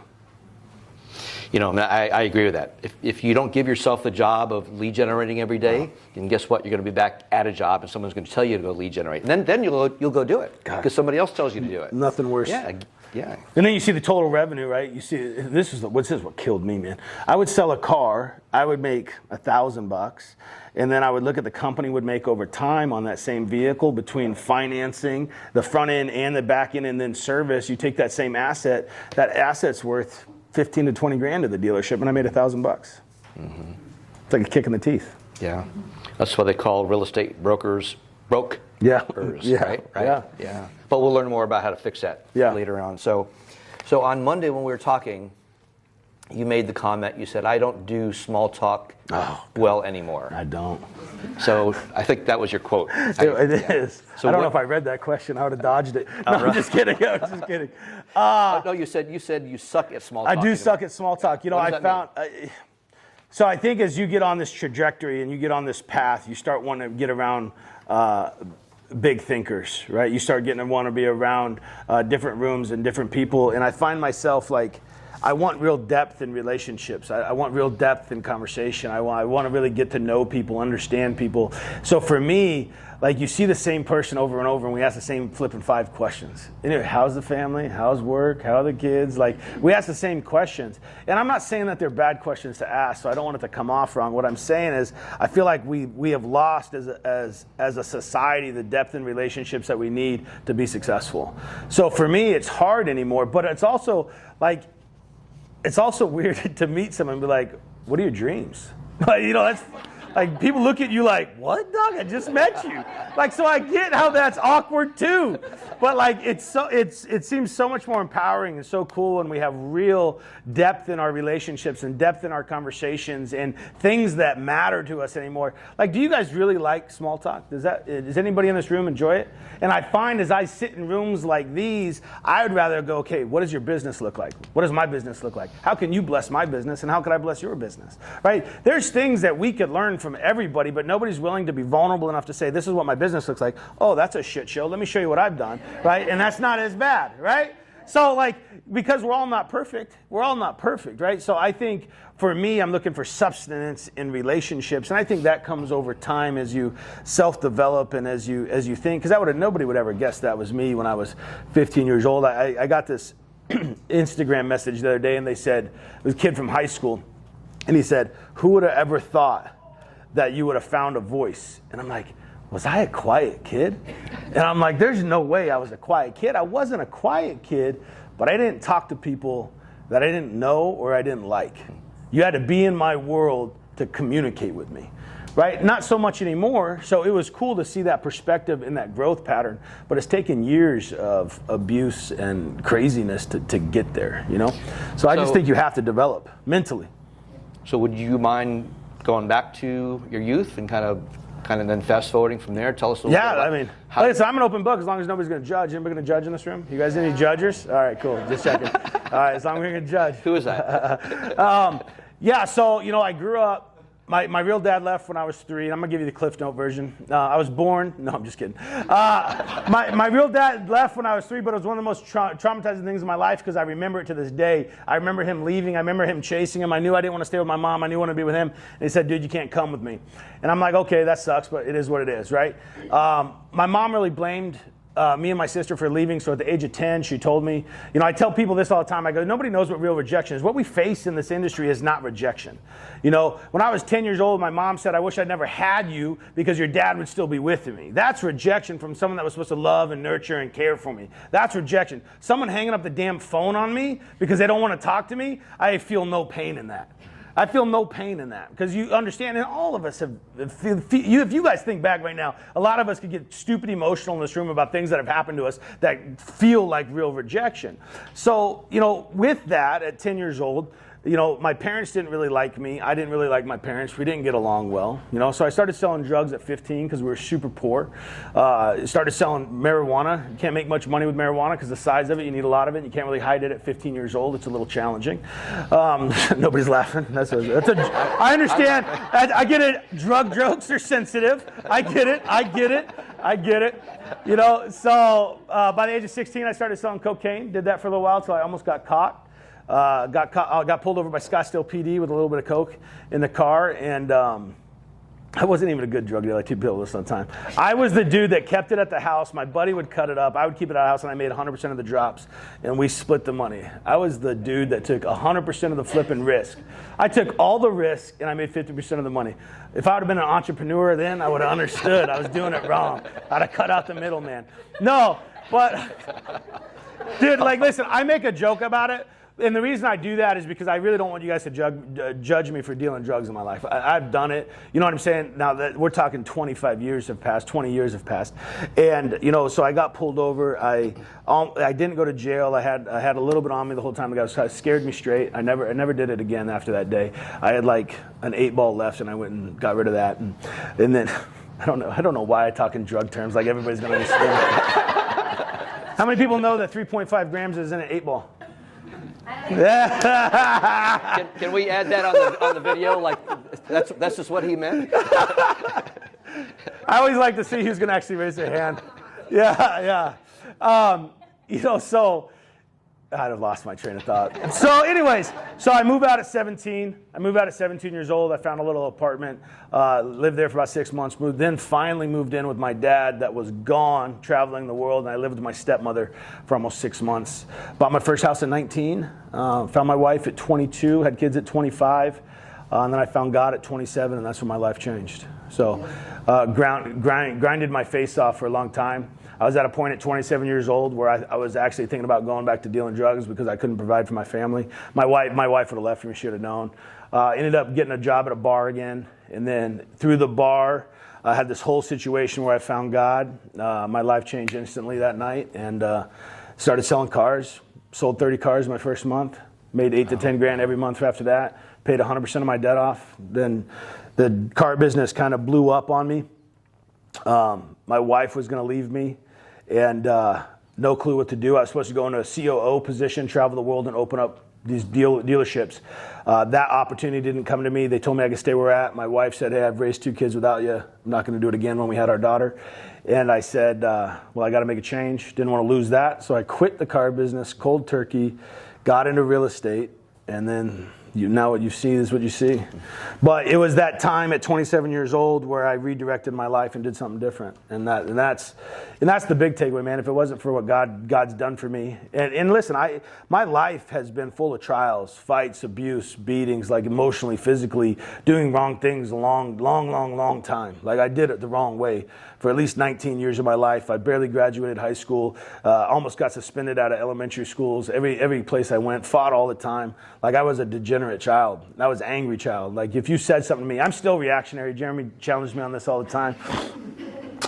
Speaker 1: I agree with that. If you don't give yourself the job of lead generating every day, then guess what? You're going to be back at a job, and someone's going to tell you to go lead generate. And then you'll go do it because somebody else tells you to do it.
Speaker 2: Nothing worse.
Speaker 1: Yeah.
Speaker 2: And then you see the total revenue, right? You see, this is what killed me, man. I would sell a car, I would make $1,000, and then I would look at the company would make over time on that same vehicle between financing, the front end and the back end, and then service. You take that same asset, that asset's worth 15 to 20 grand to the dealership, and I made $1,000. Mm-hmm. It's like a kick in the teeth.
Speaker 1: Yeah, that's why they call real estate brokers broke.
Speaker 2: Yeah.
Speaker 1: Right. Yeah. But we'll learn more about how to fix that later on. So on Monday when we were talking, you made the comment. You said, "I don't do small talk well anymore."
Speaker 2: I don't.
Speaker 1: So I think that was your quote.
Speaker 2: It is. So I don't know if I read that question. I would have dodged it. No, I'm just kidding. I was just kidding.
Speaker 1: No, you said you suck at small talk.
Speaker 2: I do suck at small talk.
Speaker 1: What does that mean?
Speaker 2: So I think as you get on this trajectory and you get on this path, you start wanting to get around big thinkers, right? You start getting to want to be around different rooms and different people. And I find myself like, I want real depth in relationships. I want real depth in conversation. I want to really get to know people, understand people. So for me, like you see the same person over and over and we ask the same flipping 5 questions. How's the family? How's work? How are the kids? Like we ask the same questions. And I'm not saying that they're bad questions to ask, so I don't want it to come off wrong. What I'm saying is I feel like we have lost as a society the depth in relationships that we need to be successful. So for me, it's hard anymore, but it's also weird to meet someone and be like, what are your dreams? That's like people look at you like, what, dog? I just met you. Like, so I get how that's awkward too. But like, it seems so much more empowering and so cool when we have real depth in our relationships and depth in our conversations and things that matter to us anymore. Like, do you guys really like small talk? Does anybody in this room enjoy it? And I find as I sit in rooms like these, I would rather go, okay, what does your business look like? What does my business look like? How can you bless my business and how can I bless your business? Right? There's things that we could learn from everybody, but nobody's willing to be vulnerable enough to say, this is what my business looks like. Oh, that's a shit show. Let me show you what I've done. Right? And that's not as bad. Right? So like, because we're all not perfect, right? So I think for me, I'm looking for substance in relationships, and I think that comes over time as you self-develop and as you think. Because nobody would ever guess that was me when I was 15 years old. I got this Instagram message the other day, and they said, it was a kid from high school, and he said, "Who would have ever thought that you would have found a voice?" And I'm like, was I a quiet kid? And I'm like, there's no way I was a quiet kid. I wasn't a quiet kid, but I didn't talk to people that I didn't know or I didn't like. You had to be in my world to communicate with me, right? Not so much anymore. So it was cool to see that perspective and that growth pattern, but it's taken years of abuse and craziness to get there, So I just think you have to develop mentally.
Speaker 1: So would you mind going back to your youth and kind of then fast forwarding from there? Tell us a little bit about
Speaker 2: listen, I'm an open book as long as nobody's going to judge. Anybody going to judge in this room? You guys any judges? All right, cool. Just checking. All right, as long as we're going to judge.
Speaker 1: Who is that?
Speaker 2: So, I grew up, my real dad left when I was 3. I'm going to give you the Cliff Note version. I was born, no, I'm just kidding. My real dad left when I was 3, but it was one of the most traumatizing things in my life because I remember it to this day. I remember him leaving. I remember him chasing him. I knew I didn't want to stay with my mom. I knew I wanted to be with him. And he said, dude, you can't come with me. And I'm like, okay, that sucks, but it is what it is, right? My mom really blamed me and my sister for leaving. So at the age of 10, she told me, I tell people this all the time. I go, nobody knows what real rejection is. What we face in this industry is not rejection. When I was 10 years old, my mom said, I wish I'd never had you because your dad would still be with me. That's rejection from someone that was supposed to love and nurture and care for me. That's rejection. Someone hanging up the damn phone on me because they don't want to talk to me, I feel no pain in that. I feel no pain in that because you understand, and all of us have, if you guys think back right now, a lot of us could get stupid emotional in this room about things that have happened to us that feel like real rejection. So, with that, at 10 years old, my parents didn't really like me. I didn't really like my parents. We didn't get along well, So I started selling drugs at 15 because we were super poor. Started selling marijuana. You can't make much money with marijuana because the size of it, you need a lot of it. You can't really hide it at 15 years old. It's a little challenging. Nobody's laughing. I understand. I get it. Drug jokes are sensitive. I get it. So by the age of 16, I started selling cocaine. Did that for a little while until I almost got caught. Got pulled over by Scottsdale PD with a little bit of coke in the car, and I wasn't even a good drug dealer. I tell people this all the time. I was the dude that kept it at the house. My buddy would cut it up. I would keep it at the house, and I made 100% of the drops, and we split the money. I was the dude that took 100% of the flipping risk. I took all the risk, and I made 50% of the money. If I would have been an entrepreneur then, I would have understood I was doing it wrong. I'd have cut out the middleman. No, but, dude, listen, I make a joke about it. And the reason I do that is because I really don't want you guys to judge me for dealing drugs in my life. I've done it. You know what I'm saying? Now that we're talking 25 years have passed, 20 years have passed. And, so I got pulled over. I didn't go to jail. I had a little bit on me the whole time. It scared me straight. I never did it again after that day. I had like an 8-ball left, and I went and got rid of that. And then I don't know why I talk in drug terms like everybody's going to understand. How many people know that 3.5 grams is in an 8-ball?
Speaker 1: Can we add that on the video? Like that's just what he meant.
Speaker 2: I always like to see who's going to actually raise their hand. Yeah. So I'd have lost my train of thought. So anyways, I move out at 17. I move out at 17 years old. I found a little apartment, lived there for about 6 months, finally moved in with my dad that was gone, traveling the world, and I lived with my stepmother for almost 6 months. Bought my first house at 19, found my wife at 22, had kids at 25, and then I found God at 27, and that's when my life changed. So grinded my face off for a long time. I was at a point at 27 years old where I was actually thinking about going back to dealing drugs because I couldn't provide for my family. My wife would have left me, she would have known. Ended up getting a job at a bar again. And then through the bar, I had this whole situation where I found God. My life changed instantly that night, and started selling cars. Sold 30 cars my first month. Made 8 to 10 grand every month after that. Paid 100% of my debt off. Then the car business kind of blew up on me. My wife was going to leave me. And no clue what to do. I was supposed to go into a COO position, travel the world, and open up these dealerships. That opportunity didn't come to me. They told me I could stay where I'm at. My wife said, "Hey, I've raised 2 kids without you. I'm not going to do it again," when we had our daughter. And I said, well, I got to make a change. Didn't want to lose that. So I quit the car business, cold turkey, got into real estate, and then now what you see is what you see. But it was that time at 27 years old where I redirected my life and did something different. And that's the big takeaway, man. If it wasn't for what God's done for me. And listen, my life has been full of trials, fights, abuse, beatings, like emotionally, physically, doing wrong things a long time. Like I did it the wrong way for at least 19 years of my life. I barely graduated high school, almost got suspended out of elementary schools. Every place I went, fought all the time. Like I was a degenerate child. I was an angry child. Like if you said something to me, I'm still reactionary. Jeremy challenges me on this all the time.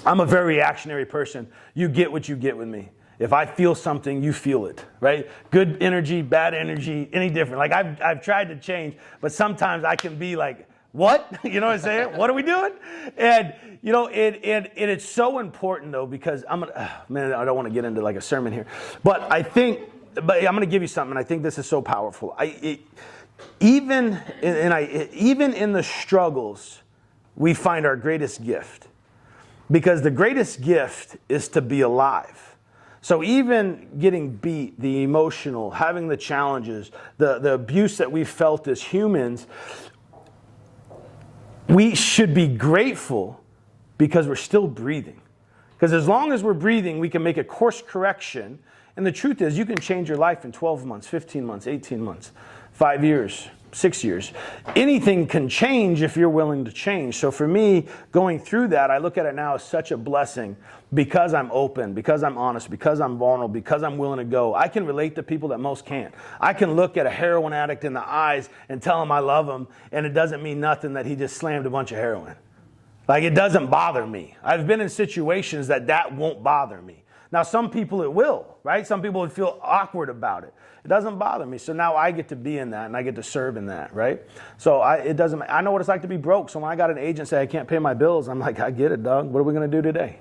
Speaker 2: I'm a very reactionary person. You get what you get with me. If I feel something, you feel it, right? Good energy, bad energy, any different. Like I've tried to change, but sometimes I can be like, what? You know what I'm saying? What are we doing? And it's so important though, because I don't want to get into like a sermon here, but I'm going to give you something. I think this is so powerful. Even in the struggles, we find our greatest gift, because the greatest gift is to be alive. So even getting beat, the emotional, having the challenges, the abuse that we felt as humans, we should be grateful because we're still breathing. Because as long as we're breathing, we can make a course correction. And the truth is, you can change your life in 12 months, 15 months, 18 months, 5 years, 6 years. Anything can change if you're willing to change. So for me, going through that, I look at it now as such a blessing because I'm open, because I'm honest, because I'm vulnerable, because I'm willing to go. I can relate to people that most can't. I can look at a heroin addict in the eyes and tell him I love him, and it doesn't mean nothing that he just slammed a bunch of heroin. Like, it doesn't bother me. I've been in situations that won't bother me. Now, some people it will, right? Some people would feel awkward about it. It doesn't bother me. So now I get to be in that and I get to serve in that, right? So I know what it's like to be broke. So when I got an agent say I can't pay my bills, I'm like, I get it, dog. What are we going to do today?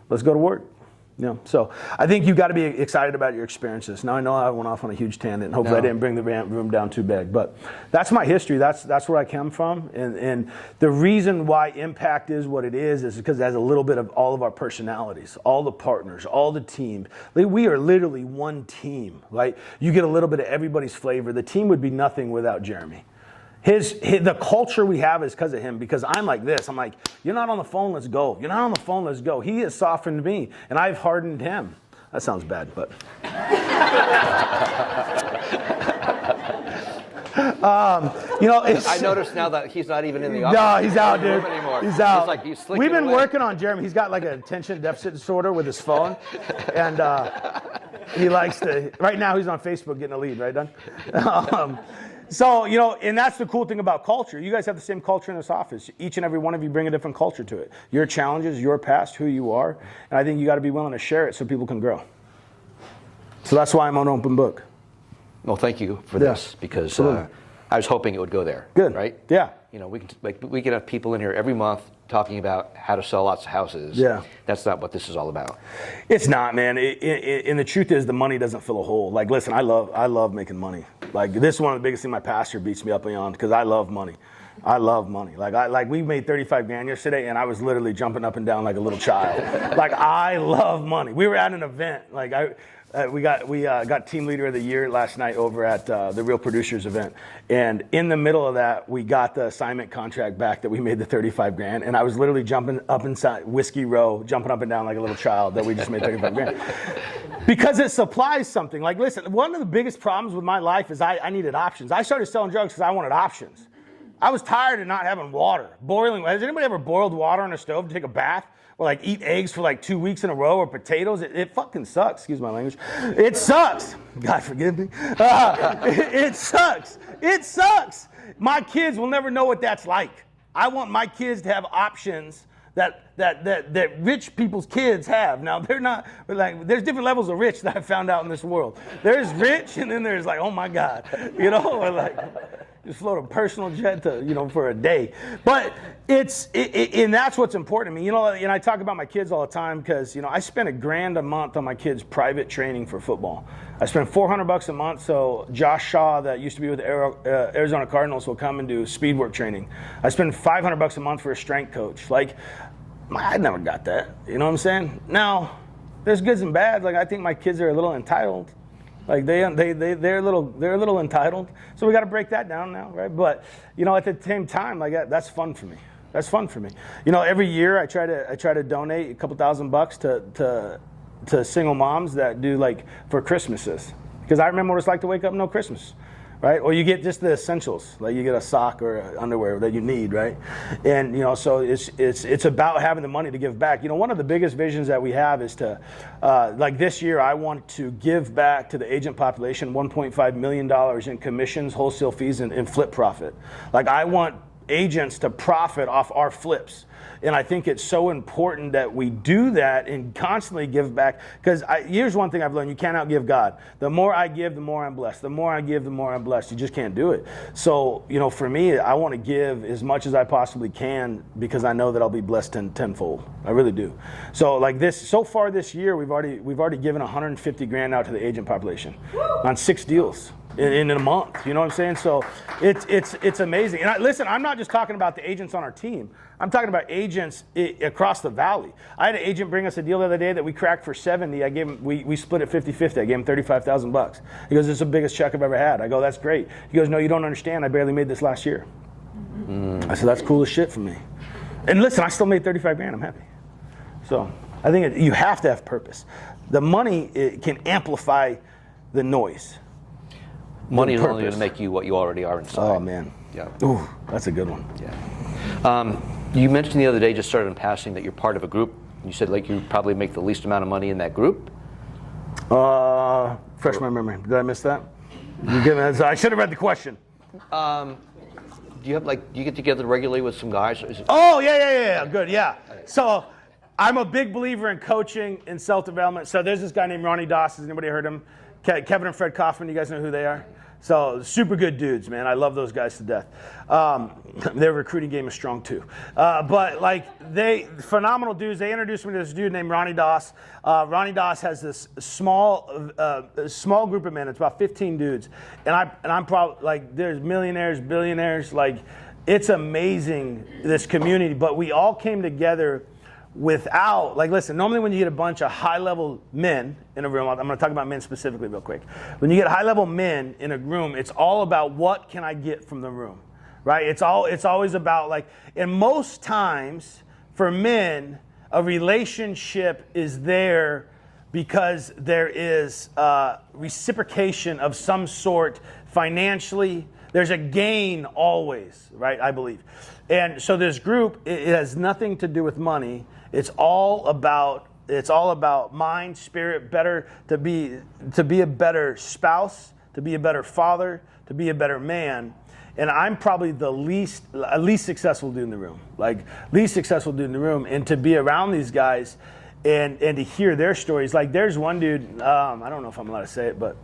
Speaker 2: Let's go to work. So I think you got to be excited about your experiences. Now I know I went off on a huge tangent. And hopefully I didn't bring the room down too big, but that's my history. That's where I come from, and the reason why Impact is what it is because it has a little bit of all of our personalities, all the partners, all the team. We are literally one team, right? You get a little bit of everybody's flavor. The team would be nothing without Jeremy. The culture we have is because of him, because I'm like this. I'm like, you're not on the phone, let's go. You're not on the phone, let's go. He has softened me, and I've hardened him. That sounds bad, but.
Speaker 1: I noticed now that he's not even in the office.
Speaker 2: No, he's out, dude.
Speaker 1: Anymore.
Speaker 2: He's out.
Speaker 1: We've
Speaker 2: been working on Jeremy. He's got like an attention deficit disorder with his phone, and he likes to. Right now, he's on Facebook getting a lead. Right, Don? So, and that's the cool thing about culture. You guys have the same culture in this office. Each and every one of you bring a different culture to it. Your challenges, your past, who you are. And I think you got to be willing to share it so people can grow. So that's why I'm an open book.
Speaker 1: Well, thank you for this, because I was hoping it would go there.
Speaker 2: Good.
Speaker 1: Right?
Speaker 2: Yeah.
Speaker 1: We can have people in here every month talking about how to sell lots of houses.
Speaker 2: Yeah.
Speaker 1: That's not what this is all about.
Speaker 2: It's not, man. And the truth is, the money doesn't fill a hole. Like, listen, I love making money. Like, this is one of the biggest things my pastor beats me up on, because I love money. I love money. Like we made 35 grand yesterday, and I was literally jumping up and down like a little child. Like, I love money. We were at an event. Like, we got Team Leader of the Year last night over at the Real Producers event, and in the middle of that, we got the assignment contract back that we made the 35 grand, and I was literally jumping up inside Whiskey Row, jumping up and down like a little child that we just made 35 grand. Because it supplies something. Like, listen, one of the biggest problems with my life is I needed options. I started selling drugs because I wanted options. I was tired of not having water. Has anybody ever boiled water on a stove to take a bath? Or like eat eggs for like 2 weeks in a row, or potatoes? It fucking sucks, excuse my language. It sucks. God forgive me. It sucks. It sucks. My kids will never know what that's like. I want my kids to have options that rich people's kids have. Now, they're not, like, there's different levels of rich that I've found out in this world. There's rich, and then there's like, oh my God, or like, just float a personal jet to, for a day. But and that's what's important to me. And I talk about my kids all the time because, I spend $1,000 a month on my kids' private training for football. I spend $400 a month, so Josh Shaw, that used to be with the Arizona Cardinals, will come and do speed work training. I spend $500 a month for a strength coach. Like, I never got that. You know what I'm saying? Now, there's goods and bads. Like, I think my kids are a little entitled. Like, they're a little entitled. So we got to break that down now, right? But at the same time, like, that's fun for me. That's fun for me. Every year I try to donate a couple $1,000 to single moms that do, like, for Christmases, because I remember what it's like to wake up and no Christmas. Right? Or you get just the essentials, like you get a sock or underwear that you need, right? And so it's about having the money to give back. One of the biggest visions that we have is to, like this year, I want to give back to the agent population $1.5 million in commissions, wholesale fees, and flip profit. Like, I want agents to profit off our flips. And I think it's so important that we do that and constantly give back. Because here's one thing I've learned: you can't outgive God. The more I give, the more I'm blessed. The more I give, the more I'm blessed. You just can't do it. So, for me, I want to give as much as I possibly can, because I know that I'll be blessed tenfold. I really do. So, like so far this year, we've already given 150 grand out to the agent population on 6 deals. In a month, you know what I'm saying? So it's amazing. And listen, I'm not just talking about the agents on our team. I'm talking about agents across the valley. I had an agent bring us a deal the other day that we cracked for 70. I gave him, we split it 50-50. I gave him $35,000. He goes, "This is the biggest check I've ever had." I go, "That's great." He goes, "No, you don't understand. I barely made this last year." I said, "That's cool as shit for me." And listen, I still made 35 grand. I'm happy. So I think you have to have purpose. The money can amplify the noise.
Speaker 1: Money is only going to make you what you already are inside.
Speaker 2: Oh, man.
Speaker 1: Yeah.
Speaker 2: Ooh, that's a good one.
Speaker 1: Yeah. You mentioned the other day, just started in passing, that you're part of a group. You said, like, you probably make the least amount of money in that group.
Speaker 2: Fresh my memory. Did I miss that? I should have read the question.
Speaker 1: Do you get together regularly with some guys?
Speaker 2: Oh, yeah. Good, yeah. So I'm a big believer in coaching and self-development. So there's this guy named Ronnie Doss. Has anybody heard him? Kevin and Fred Kaufman, you guys know who they are? So super good dudes, man. I love those guys to death. Their recruiting game is strong too. But like phenomenal dudes. They introduced me to this dude named Ronnie Doss. Ronnie Doss has this small group of men. It's about 15 dudes, and I'm probably like there's millionaires, billionaires. Like it's amazing this community. But we all came together without, like, listen, normally when you get a bunch of high-level men in a room, I'm going to talk about men specifically real quick. When you get high-level men in a room, it's all about what can I get from the room, right? It's always about, like, and most times for men, a relationship is there because there is reciprocation of some sort financially. There's a gain always, right, I believe. And so this group, it has nothing to do with money. It's all about mind, spirit, better to be a better spouse, to be a better father, to be a better man. And I'm probably the least successful dude in the room. Like least successful dude in the room. And to be around these guys and to hear their stories. Like there's one dude, I don't know if I'm allowed to say it, but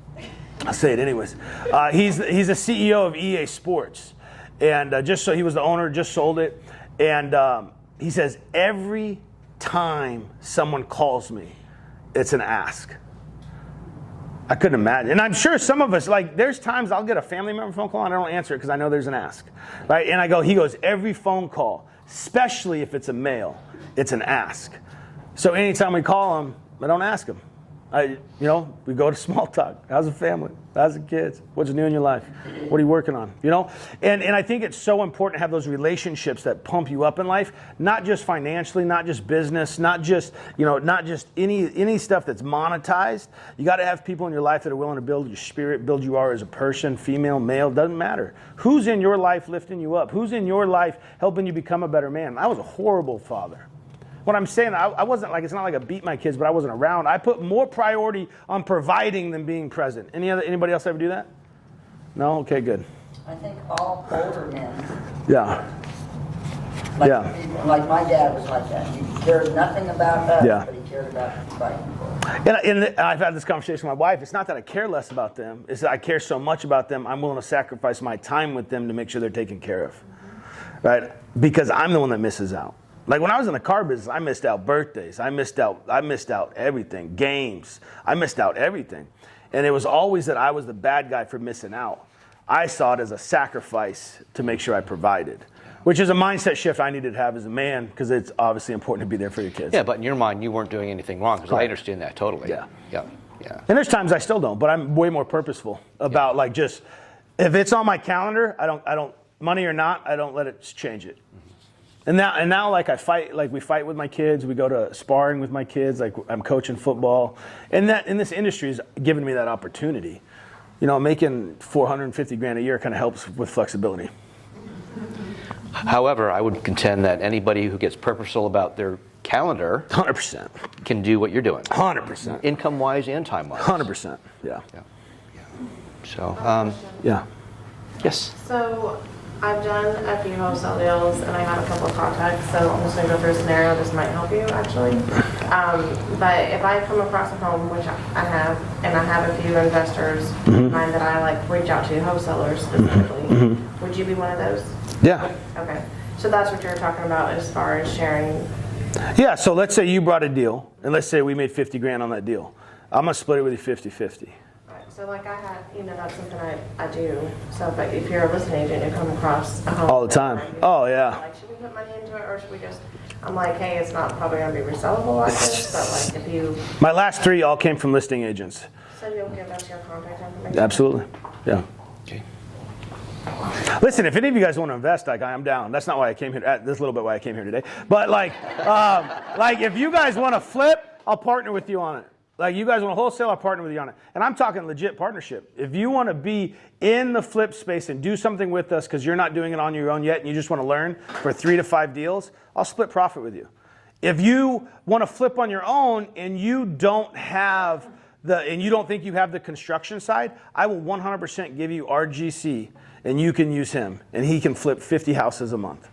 Speaker 2: I'll say it anyways. He's a CEO of EA Sports. And he was the owner, just sold it. And he says, every time someone calls me, it's an ask. I couldn't imagine. And I'm sure some of us, like, there's times I'll get a family member phone call and I don't answer it because I know there's an ask. Right? And he goes, every phone call, especially if it's a male, it's an ask. So anytime we call him, I don't ask him. We go to small talk. How's the family? How's the kids? What's new in your life? What are you working on? And I think it's so important to have those relationships that pump you up in life, not just financially, not just business, not just any stuff that's monetized. You got to have people in your life that are willing to build your spirit, build you are as a person, female, male, doesn't matter. Who's in your life lifting you up? Who's in your life helping you become a better man? I was a horrible father. What I'm saying, I wasn't like, it's not like I beat my kids, but I wasn't around. I put more priority on providing than being present. Anybody else ever do that? No? Okay, good.
Speaker 6: I think all older men.
Speaker 2: Yeah.
Speaker 6: Like my dad was like that. He cared nothing about us,
Speaker 2: Yeah.
Speaker 6: but he cared about fighting for us.
Speaker 2: And I've had this conversation with my wife. It's not that I care less about them. It's that I care so much about them, I'm willing to sacrifice my time with them to make sure they're taken care of. Right? Because I'm the one that misses out. Like when I was in the car business, I missed out birthdays. I missed out everything. Games. I missed out everything. And it was always that I was the bad guy for missing out. I saw it as a sacrifice to make sure I provided, which is a mindset shift I needed to have as a man because it's obviously important to be there for your kids.
Speaker 1: Yeah, but in your mind, you weren't doing anything wrong because I understand that totally.
Speaker 2: Yeah.
Speaker 1: And
Speaker 2: there's times I still don't, but I'm way more purposeful about like just if it's on my calendar, I don't money or not, I don't let it change it. And now, like we fight with my kids. We go to sparring with my kids. Like I'm coaching football, and that in this industry has given me that opportunity. Making $450,000 a year kind of helps with flexibility.
Speaker 1: However, I would contend that anybody who gets purposeful about their calendar,
Speaker 2: 100%,
Speaker 1: can do what you're doing.
Speaker 2: 100%,
Speaker 1: income-wise and time-wise.
Speaker 2: 100%, yeah.
Speaker 1: So,
Speaker 2: yeah.
Speaker 1: Yes.
Speaker 4: So I've done a few wholesale deals and I have a couple of contacts, so I'm just gonna go through a scenario. This might help you actually. But if I come across a home, which I have, and I have a few investors in mind that I like reach out to, wholesalers specifically, would you be one of those?
Speaker 2: Yeah.
Speaker 4: Okay. So that's what you're talking about as far as sharing.
Speaker 2: Yeah, so let's say you brought a deal, and let's say we made $50,000 on that deal. I'm gonna split it with you 50-50.
Speaker 4: So like I had, that's something I do. So but if you're a listing agent, you come across a home
Speaker 2: All the time. Oh, yeah.
Speaker 4: Like, should we put money into it or should we just, I'm like, hey, it's not probably going to be resellable like this, but like if you.
Speaker 2: My last 3 all came from listing agents.
Speaker 4: So you'll give us your contact information?
Speaker 2: Absolutely, yeah.
Speaker 1: Okay.
Speaker 2: Listen, if any of you guys want to invest, like I'm down. That's not why I came here. This a little bit why I came here today. But like if you guys want to flip, I'll partner with you on it. Like you guys want to wholesale, I'll partner with you on it. And I'm talking legit partnership. If you want to be in the flip space and do something with us because you're not doing it on your own yet and you just want to learn for 3 to 5 deals, I'll split profit with you. If you want to flip on your own and you don't think you have the construction side, I will 100% give you RGC and you can use him and he can flip 50 houses a month.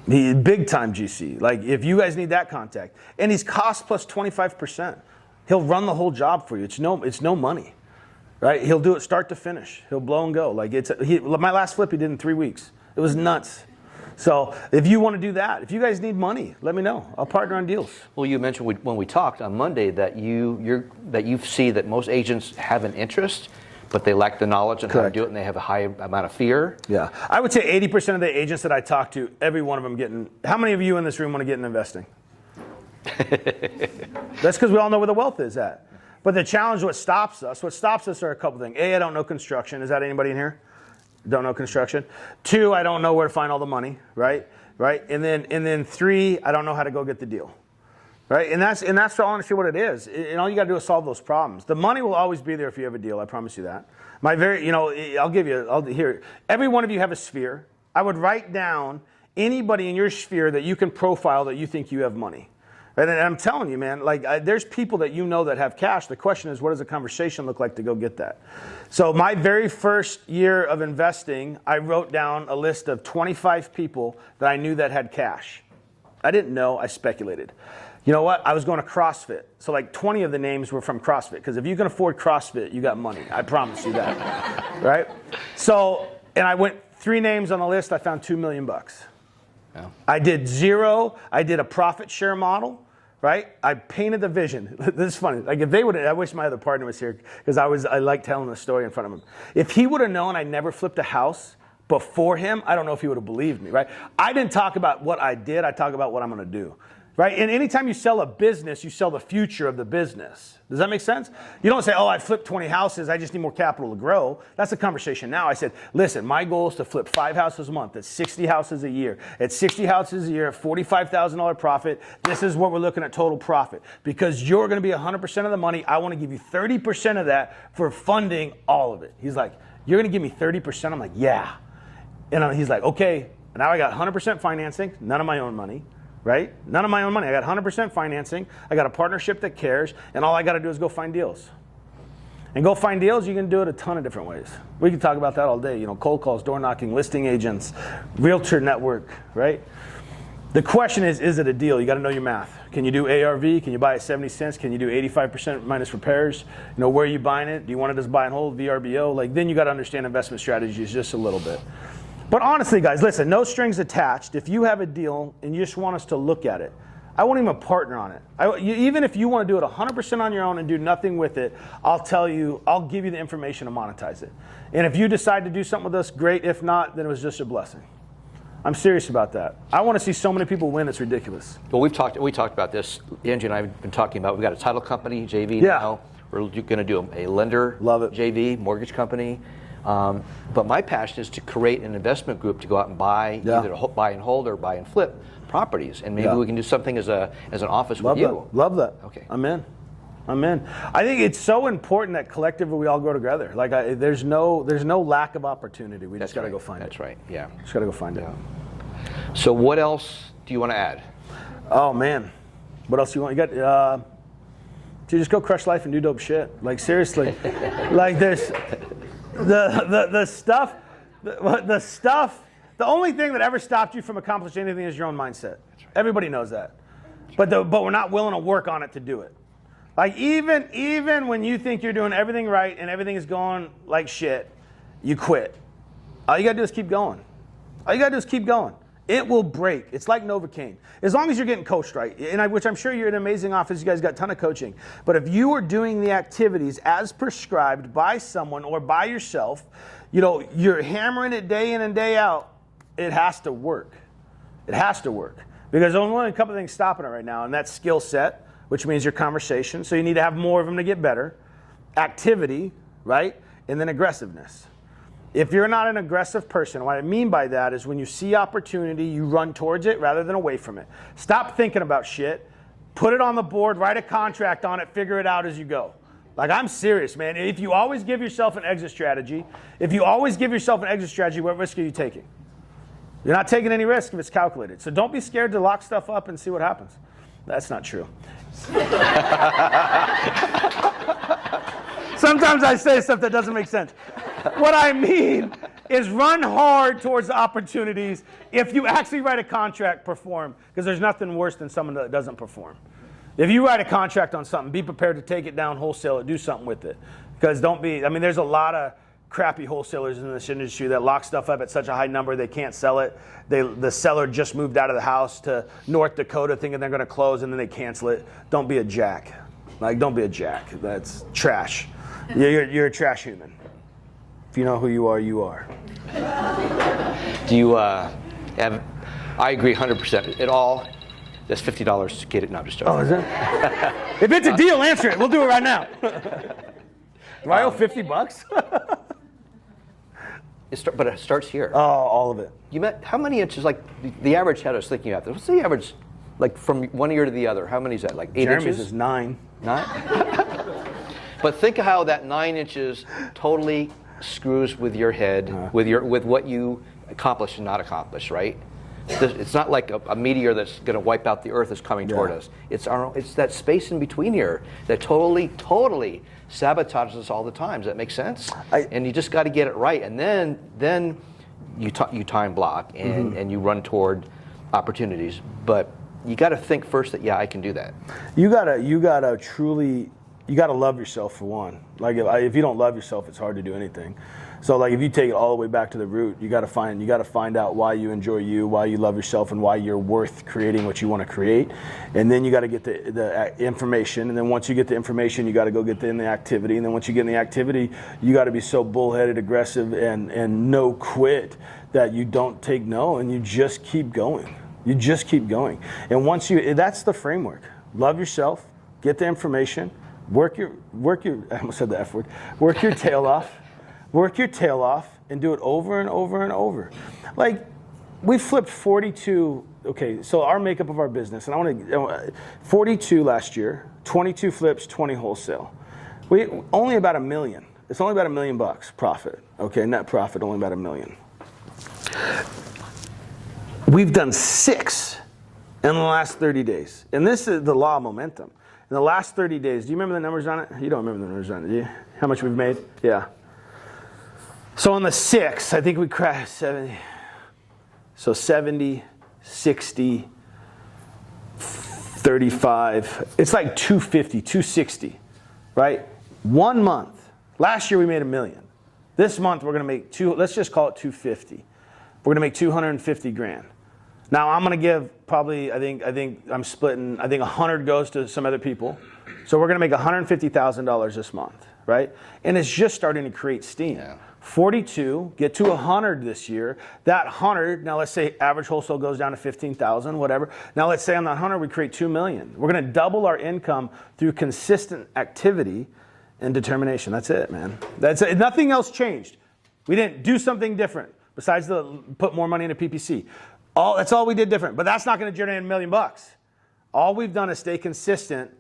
Speaker 2: He big time GC. Like if you guys need that contact, and he's cost plus 25%. He'll run the whole job for you. It's no money, right? He'll do it start to finish. He'll blow and go. Like my last flip he did in 3 weeks. It was nuts. So if you want to do that, if you guys need money, let me know. I'll partner on deals.
Speaker 1: Well, you mentioned when we talked on Monday that you see that most agents have an interest, but they lack the knowledge on how to do it, and they have a high amount of fear.
Speaker 2: Yeah, I would say 80% of the agents that I talk to, every one of them getting. How many of you in this room want to get in investing? That's because we all know where the wealth is at. But the challenge, what stops us are a couple things. A, I don't know construction. Is that anybody in here? Don't know construction. 2, I don't know where to find all the money, right? And then 3, I don't know how to go get the deal. Right? And that's honestly what it is. And all you got to do is solve those problems. The money will always be there if you have a deal, I promise you that. Here, every one of you have a sphere. I would write down anybody in your sphere that you can profile that you think you have money. And I'm telling you, man, there's people that you know that have cash. The question is, what does the conversation look like to go get that? So my very first year of investing, I wrote down a list of 25 people that I knew that had cash. I didn't know, I speculated. You know what? I was going to CrossFit. So 20 of the names were from CrossFit. Because if you can afford CrossFit, you got money. I promise you that. Right? So, and I went 3 names on the list. I found $2 million. Yeah. I did 0. I did a profit share model. Right? I painted the vision. This is funny. If they would, I wish my other partner was here because I like telling the story in front of him. If he would have known I never flipped a house before him, I don't know if he would have believed me. Right? I didn't talk about what I did. I talk about what I'm going to do. Right? And anytime you sell a business, you sell the future of the business. Does that make sense? You don't say, I flipped 20 houses. I just need more capital to grow. That's the conversation now. I said, listen, my goal is to flip 5 houses a month. That's 60 houses a year. At 60 houses a year, $45,000 profit. This is what we're looking at total profit. Because you're going to be 100% of the money. I want to give you 30% of that for funding all of it. He's like, you're going to give me 30%? I'm like, yeah. And he's like, okay. Now I got 100% financing, none of my own money. Right? None of my own money. I got 100% financing. I got a partnership that cares. And all I got to do is go find deals. And go find deals, you can do it a ton of different ways. We can talk about that all day. Cold calls, door knocking, listing agents, realtor network, right? The question is it a deal? You got to know your math. Can you do ARV? Can you buy at 70 cents? Can you do 85% minus repairs? Where are you buying it? Do you want to just buy and hold, VRBO? Then you got to understand investment strategies just a little bit. But honestly, guys, listen, no strings attached. If you have a deal and you just want us to look at it, I won't even partner on it. Even if you want to do it 100% on your own and do nothing with it, I'll give you the information to monetize it. And if you decide to do something with us, great. If not, then it was just a blessing. I'm serious about that. I want to see so many people win, it's ridiculous.
Speaker 1: Well, we talked about this. Angie and I have been talking about, we've got a title company, JV now. We're going to do a lender,
Speaker 2: love it.
Speaker 1: JV, mortgage company. But my passion is to create an investment group to go out and buy, either buy and hold or buy and flip properties. And maybe we can do something as an office with you.
Speaker 2: Love that.
Speaker 1: Okay.
Speaker 2: I'm in. I think it's so important that collectively we all grow together. There's no lack of opportunity. We just got to go find it.
Speaker 1: That's right. Yeah.
Speaker 2: Just got to go find it.
Speaker 1: So what else do you want to add?
Speaker 2: Oh man, what else do you want? You got to just go crush life and do dope shit. Seriously, there's the stuff. The only thing that ever stopped you from accomplishing anything is your own mindset. Right. Everybody knows that, but we're not willing to work on it to do it. Even when you think you're doing everything right and everything is going like shit, you quit. All you gotta do is keep going. It will break. It's like Novocaine. As long as you're getting coached right, which I'm sure you're in an amazing office, you guys got a ton of coaching. But if you are doing the activities as prescribed by someone or by yourself, you're hammering it day in and day out, it has to work. It has to work. Because there's only a couple of things stopping it right now, and that's skill set, which means your conversation. So you need to have more of them to get better. Activity, right? And then aggressiveness. If you're not an aggressive person, what I mean by that is when you see opportunity, you run towards it rather than away from it. Stop thinking about shit. Put it on the board, write a contract on it, figure it out as you go. I'm serious, man. If you always give yourself an exit strategy, what risk are you taking? You're not taking any risk if it's calculated. So don't be scared to lock stuff up and see what happens. That's not true. Sometimes I say stuff that doesn't make sense. What I mean is run hard towards the opportunities. If you actually write a contract, perform. Because there's nothing worse than someone that doesn't perform. If you write a contract on something, be prepared to take it down, wholesale it, do something with it. Because there's a lot of crappy wholesalers in this industry that lock stuff up at such a high number they can't sell it. The seller just moved out of the house to North Dakota thinking they're going to close and then they cancel it. Don't be a jack. Don't be a jack. That's trash. You're a trash human. If you know who you are, you are.
Speaker 1: Do you have? I agree 100%. It all. That's $50 to get it. No, I'm just joking.
Speaker 2: Oh, is it? If it's a deal, answer it. We'll do it right now. Do I owe $50?
Speaker 1: But it starts here.
Speaker 2: Oh, all of it.
Speaker 1: You met how many inches? Like the average head I was thinking about. What's the average? Like from one ear to the other. How many is that? Like 8
Speaker 2: Jeremy's
Speaker 1: inches?
Speaker 2: is 9.
Speaker 1: 9. But think of how that 9 inches totally screws with your head, with what you accomplish and not accomplish, right? It's not like a meteor that's going to wipe out the Earth is coming toward us. It's that space in between here that totally sabotages us all the time. Does that make sense? And you just got to get it right, and then you time block and you run toward opportunities. But you got to think first that I can do that. You gotta
Speaker 2: truly. You got to love yourself for one. Like if you don't love yourself, it's hard to do anything. So like if you take it all the way back to the root, you got to find out why you enjoy you, why you love yourself, and why you're worth creating what you want to create. And then you got to get the information. And then once you get the information, you got to go get in the activity. And then once you get in the activity, you got to be so bullheaded, aggressive, and no quit that you don't take no, and you just keep going. You just keep going. And that's the framework. Love yourself. Get the information. Work your I almost said the F word. Work your tail off. Work your tail off and do it over and over and over. Like we flipped 42. Okay, so our makeup of our business, and I want to 42 last year, 22 flips, 20 wholesale. We only about $1 million. It's only about $1 million profit. Okay, net profit only about $1 million. We've done 6 in the last 30 days, and this is the law of momentum. In the last 30 days, do you remember the numbers on it? You don't remember the numbers on it, do you? How much we've made? Yeah. So on the 6, I think we crashed 70. So 70, 60, 35. It's like 250, 260, right? 1 month. Last year we made $1 million. This month we're going to make let's just call it 250. We're going to make 250 grand. Now I'm going to give probably, I think I'm splitting, I think 100 goes to some other people. So we're going to make $150,000 this month, right? And it's just starting to create steam. Yeah. 42, get to 100 this year. That 100, now let's say average wholesale goes down to 15,000, whatever. Now let's say on that 100 we create 2 million. We're going to double our income through consistent activity and determination. That's it, man. That's it. Nothing else changed. We didn't do something different besides put more money into PPC. That's all we did different, but that's not going to generate $1 million. All we've done is stay consistent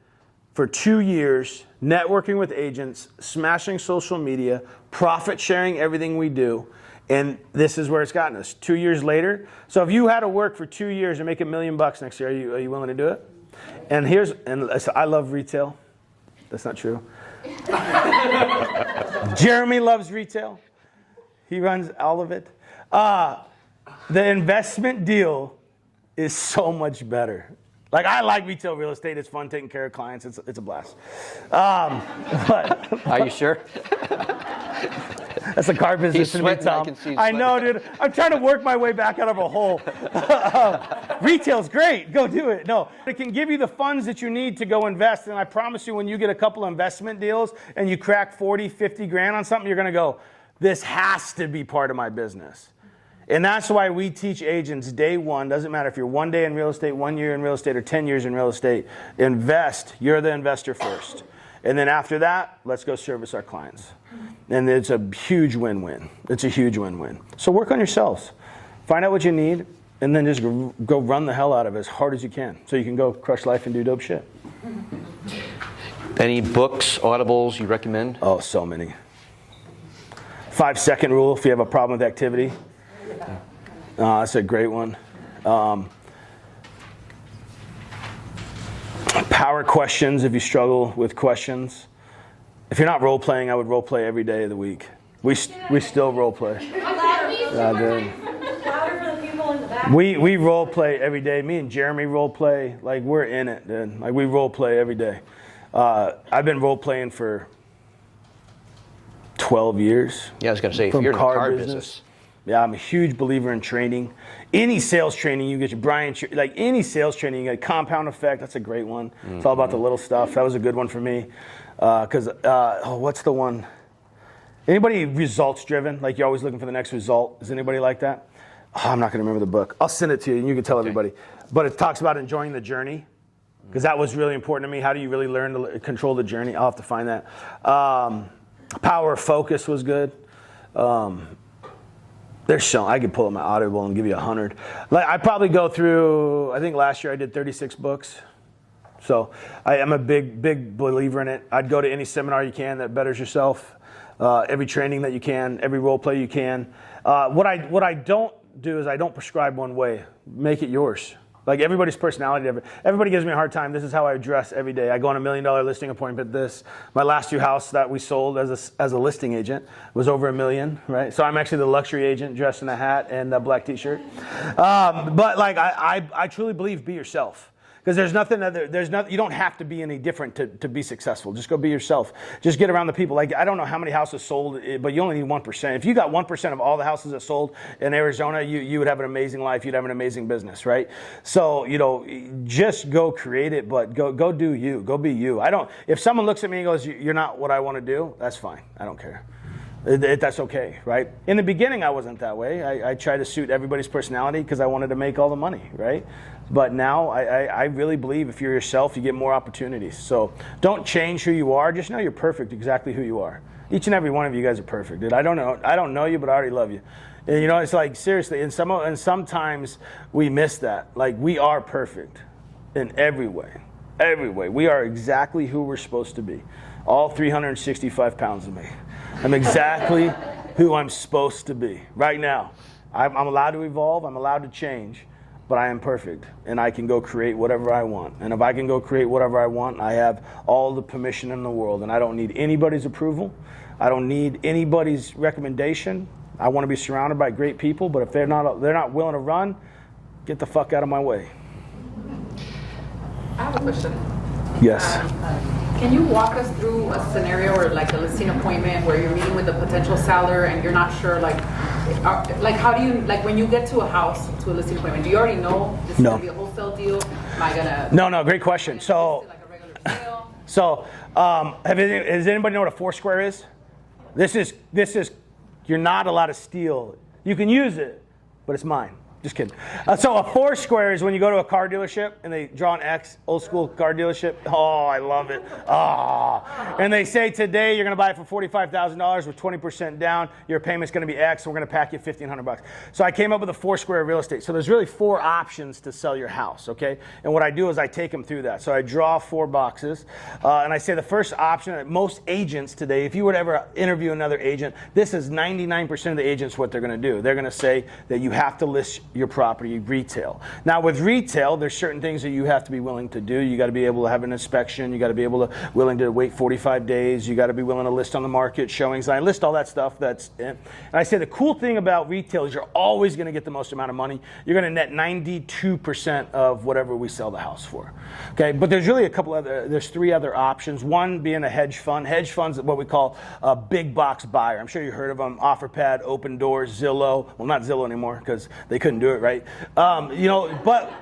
Speaker 2: for 2 years, networking with agents, smashing social media, profit sharing everything we do, and this is where it's gotten us. 2 years later, so if you had to work for 2 years and make $1 million next year, are you willing to do it? And I love retail. That's not true. Jeremy loves retail. He runs all of it. The investment deal is so much better. Like I like retail real estate. It's fun taking care of clients. It's a blast. But
Speaker 1: are you sure?
Speaker 2: That's a car business to me, Tom. I know, dude. I'm trying to work my way back out of a hole. Retail's great. Go do it. No, it can give you the funds that you need to go invest. And I promise you, when you get a couple investment deals and you crack 40, 50 grand on something, you're going to go, this has to be part of my business. And that's why we teach agents day one, doesn't matter if you're 1 day in real estate, 1 year in real estate, or 10 years in real estate, invest. You're the investor first. And then after that, let's go service our clients. And it's a huge win-win. It's a huge win-win. So work on yourselves. Find out what you need, and then just go run the hell out of it as hard as you can so you can go crush life and do dope shit.
Speaker 1: Any books, audibles you recommend?
Speaker 2: Oh, so many. 5-second rule if you have a problem with activity. That's a great one. Power questions if you struggle with questions. If you're not role playing, I would role play every day of the week. We still role play.
Speaker 5: A ladder
Speaker 3: Louder for the people in the back.
Speaker 2: We role play every day. Me and Jeremy role play. Like, we're in it, dude. Like, we role play every day. I've been role playing for 12 years.
Speaker 1: Yeah, I was going to say, if
Speaker 2: From
Speaker 1: you're in the
Speaker 2: car
Speaker 1: car
Speaker 2: business.
Speaker 1: business.
Speaker 2: Yeah, I'm a huge believer in training. Any sales training you get, your Brian, like any sales training, you get compound effect. That's a great one. It's all about the little stuff. That was a good one for me. Because, what's the one? Anybody results driven? Like, you're always looking for the next result. Is anybody like that? Oh, I'm not going to remember the book. I'll send it to you and you can tell everybody. But it talks about enjoying the journey. Because that was really important to me. How do you really learn to control the journey? I'll have to find that. Power of focus was good. There's so I could pull up my Audible and give you 100. Like, I probably go through. I think last year I did 36 books. So I am a big believer in it. I'd go to any seminar you can that betters yourself. Every training that you can, every role play you can. What I don't do is I don't prescribe one way. Make it yours. Like, everybody's personality. Everybody gives me a hard time. This is how I dress every day. I go on $1 million listing appointment. My last 2 houses that we sold as a listing agent was over $1 million, right? So I'm actually the luxury agent dressed in a hat and a black T-shirt. But like, I truly believe be yourself. Because there's nothing, you don't have to be any different to be successful. Just go be yourself. Just get around the people. Like, I don't know how many houses sold, but you only need 1%. If you got 1% of all the houses that sold in Arizona, you would have an amazing life. You'd have an amazing business, right? So, just go create it, but go do you. Go be you. If someone looks at me and goes, you're not what I want to do, that's fine. I don't care. That's okay, right? In the beginning, I wasn't that way. I tried to suit everybody's personality because I wanted to make all the money, right? But now I really believe if you're yourself, you get more opportunities. So don't change who you are. Just know you're perfect, exactly who you are. Each and every one of you guys are perfect, dude. I don't know you, but I already love you. And it's like, seriously, and sometimes we miss that. Like, we are perfect in every way. Every way. We are exactly who we're supposed to be. All 365 pounds of me. I'm exactly who I'm supposed to be right now. I'm allowed to evolve. I'm allowed to change. But I am perfect, and I can go create whatever I want. And if I can go create whatever I want, I have all the permission in the world, and I don't need anybody's approval. I don't need anybody's recommendation. I want to be surrounded by great people, but if they're not willing to run, get the fuck out of my way.
Speaker 7: I have a question.
Speaker 2: Yes.
Speaker 7: Can you walk us through a scenario or like a listing appointment where you're meeting with a potential seller and you're not sure, like how do you, like when you get to a house, to a listing appointment, do you already know this is going to be a wholesale deal? Am I going to?
Speaker 2: No, great question. So,
Speaker 7: like a regular sale?
Speaker 2: Does anybody know what a Foursquare is? This is, you're not allowed to steal. You can use it, but it's mine. Just kidding. So a Foursquare is when you go to a car dealership and they draw an X, old school car dealership. Oh, I love it. And they say today you're going to buy it for $45,000 with 20% down. Your payment's going to be X. And we're going to pack you $1,500. So I came up with a Foursquare real estate. So there's really 4 options to sell your house, okay? And what I do is I take them through that. So I draw 4 boxes, and I say the first option. Most agents today, if you were to ever interview another agent, this is 99% of the agents what they're going to do. They're going to say that you have to list your property retail. Now with retail, there's certain things that you have to be willing to do. You got to be able to have an inspection. You got to be willing to wait 45 days. You got to be willing to list on the market, showings. I list all that stuff. And I say the cool thing about retail is you're always going to get the most amount of money. You're going to net 92% of whatever we sell the house for. Okay, but there's really there's 3 other options. One being a hedge fund. Hedge funds are what we call a big box buyer. I'm sure you heard of them. OfferPad, Open Doors, Zillow. Well, not Zillow anymore because they couldn't do it, right? And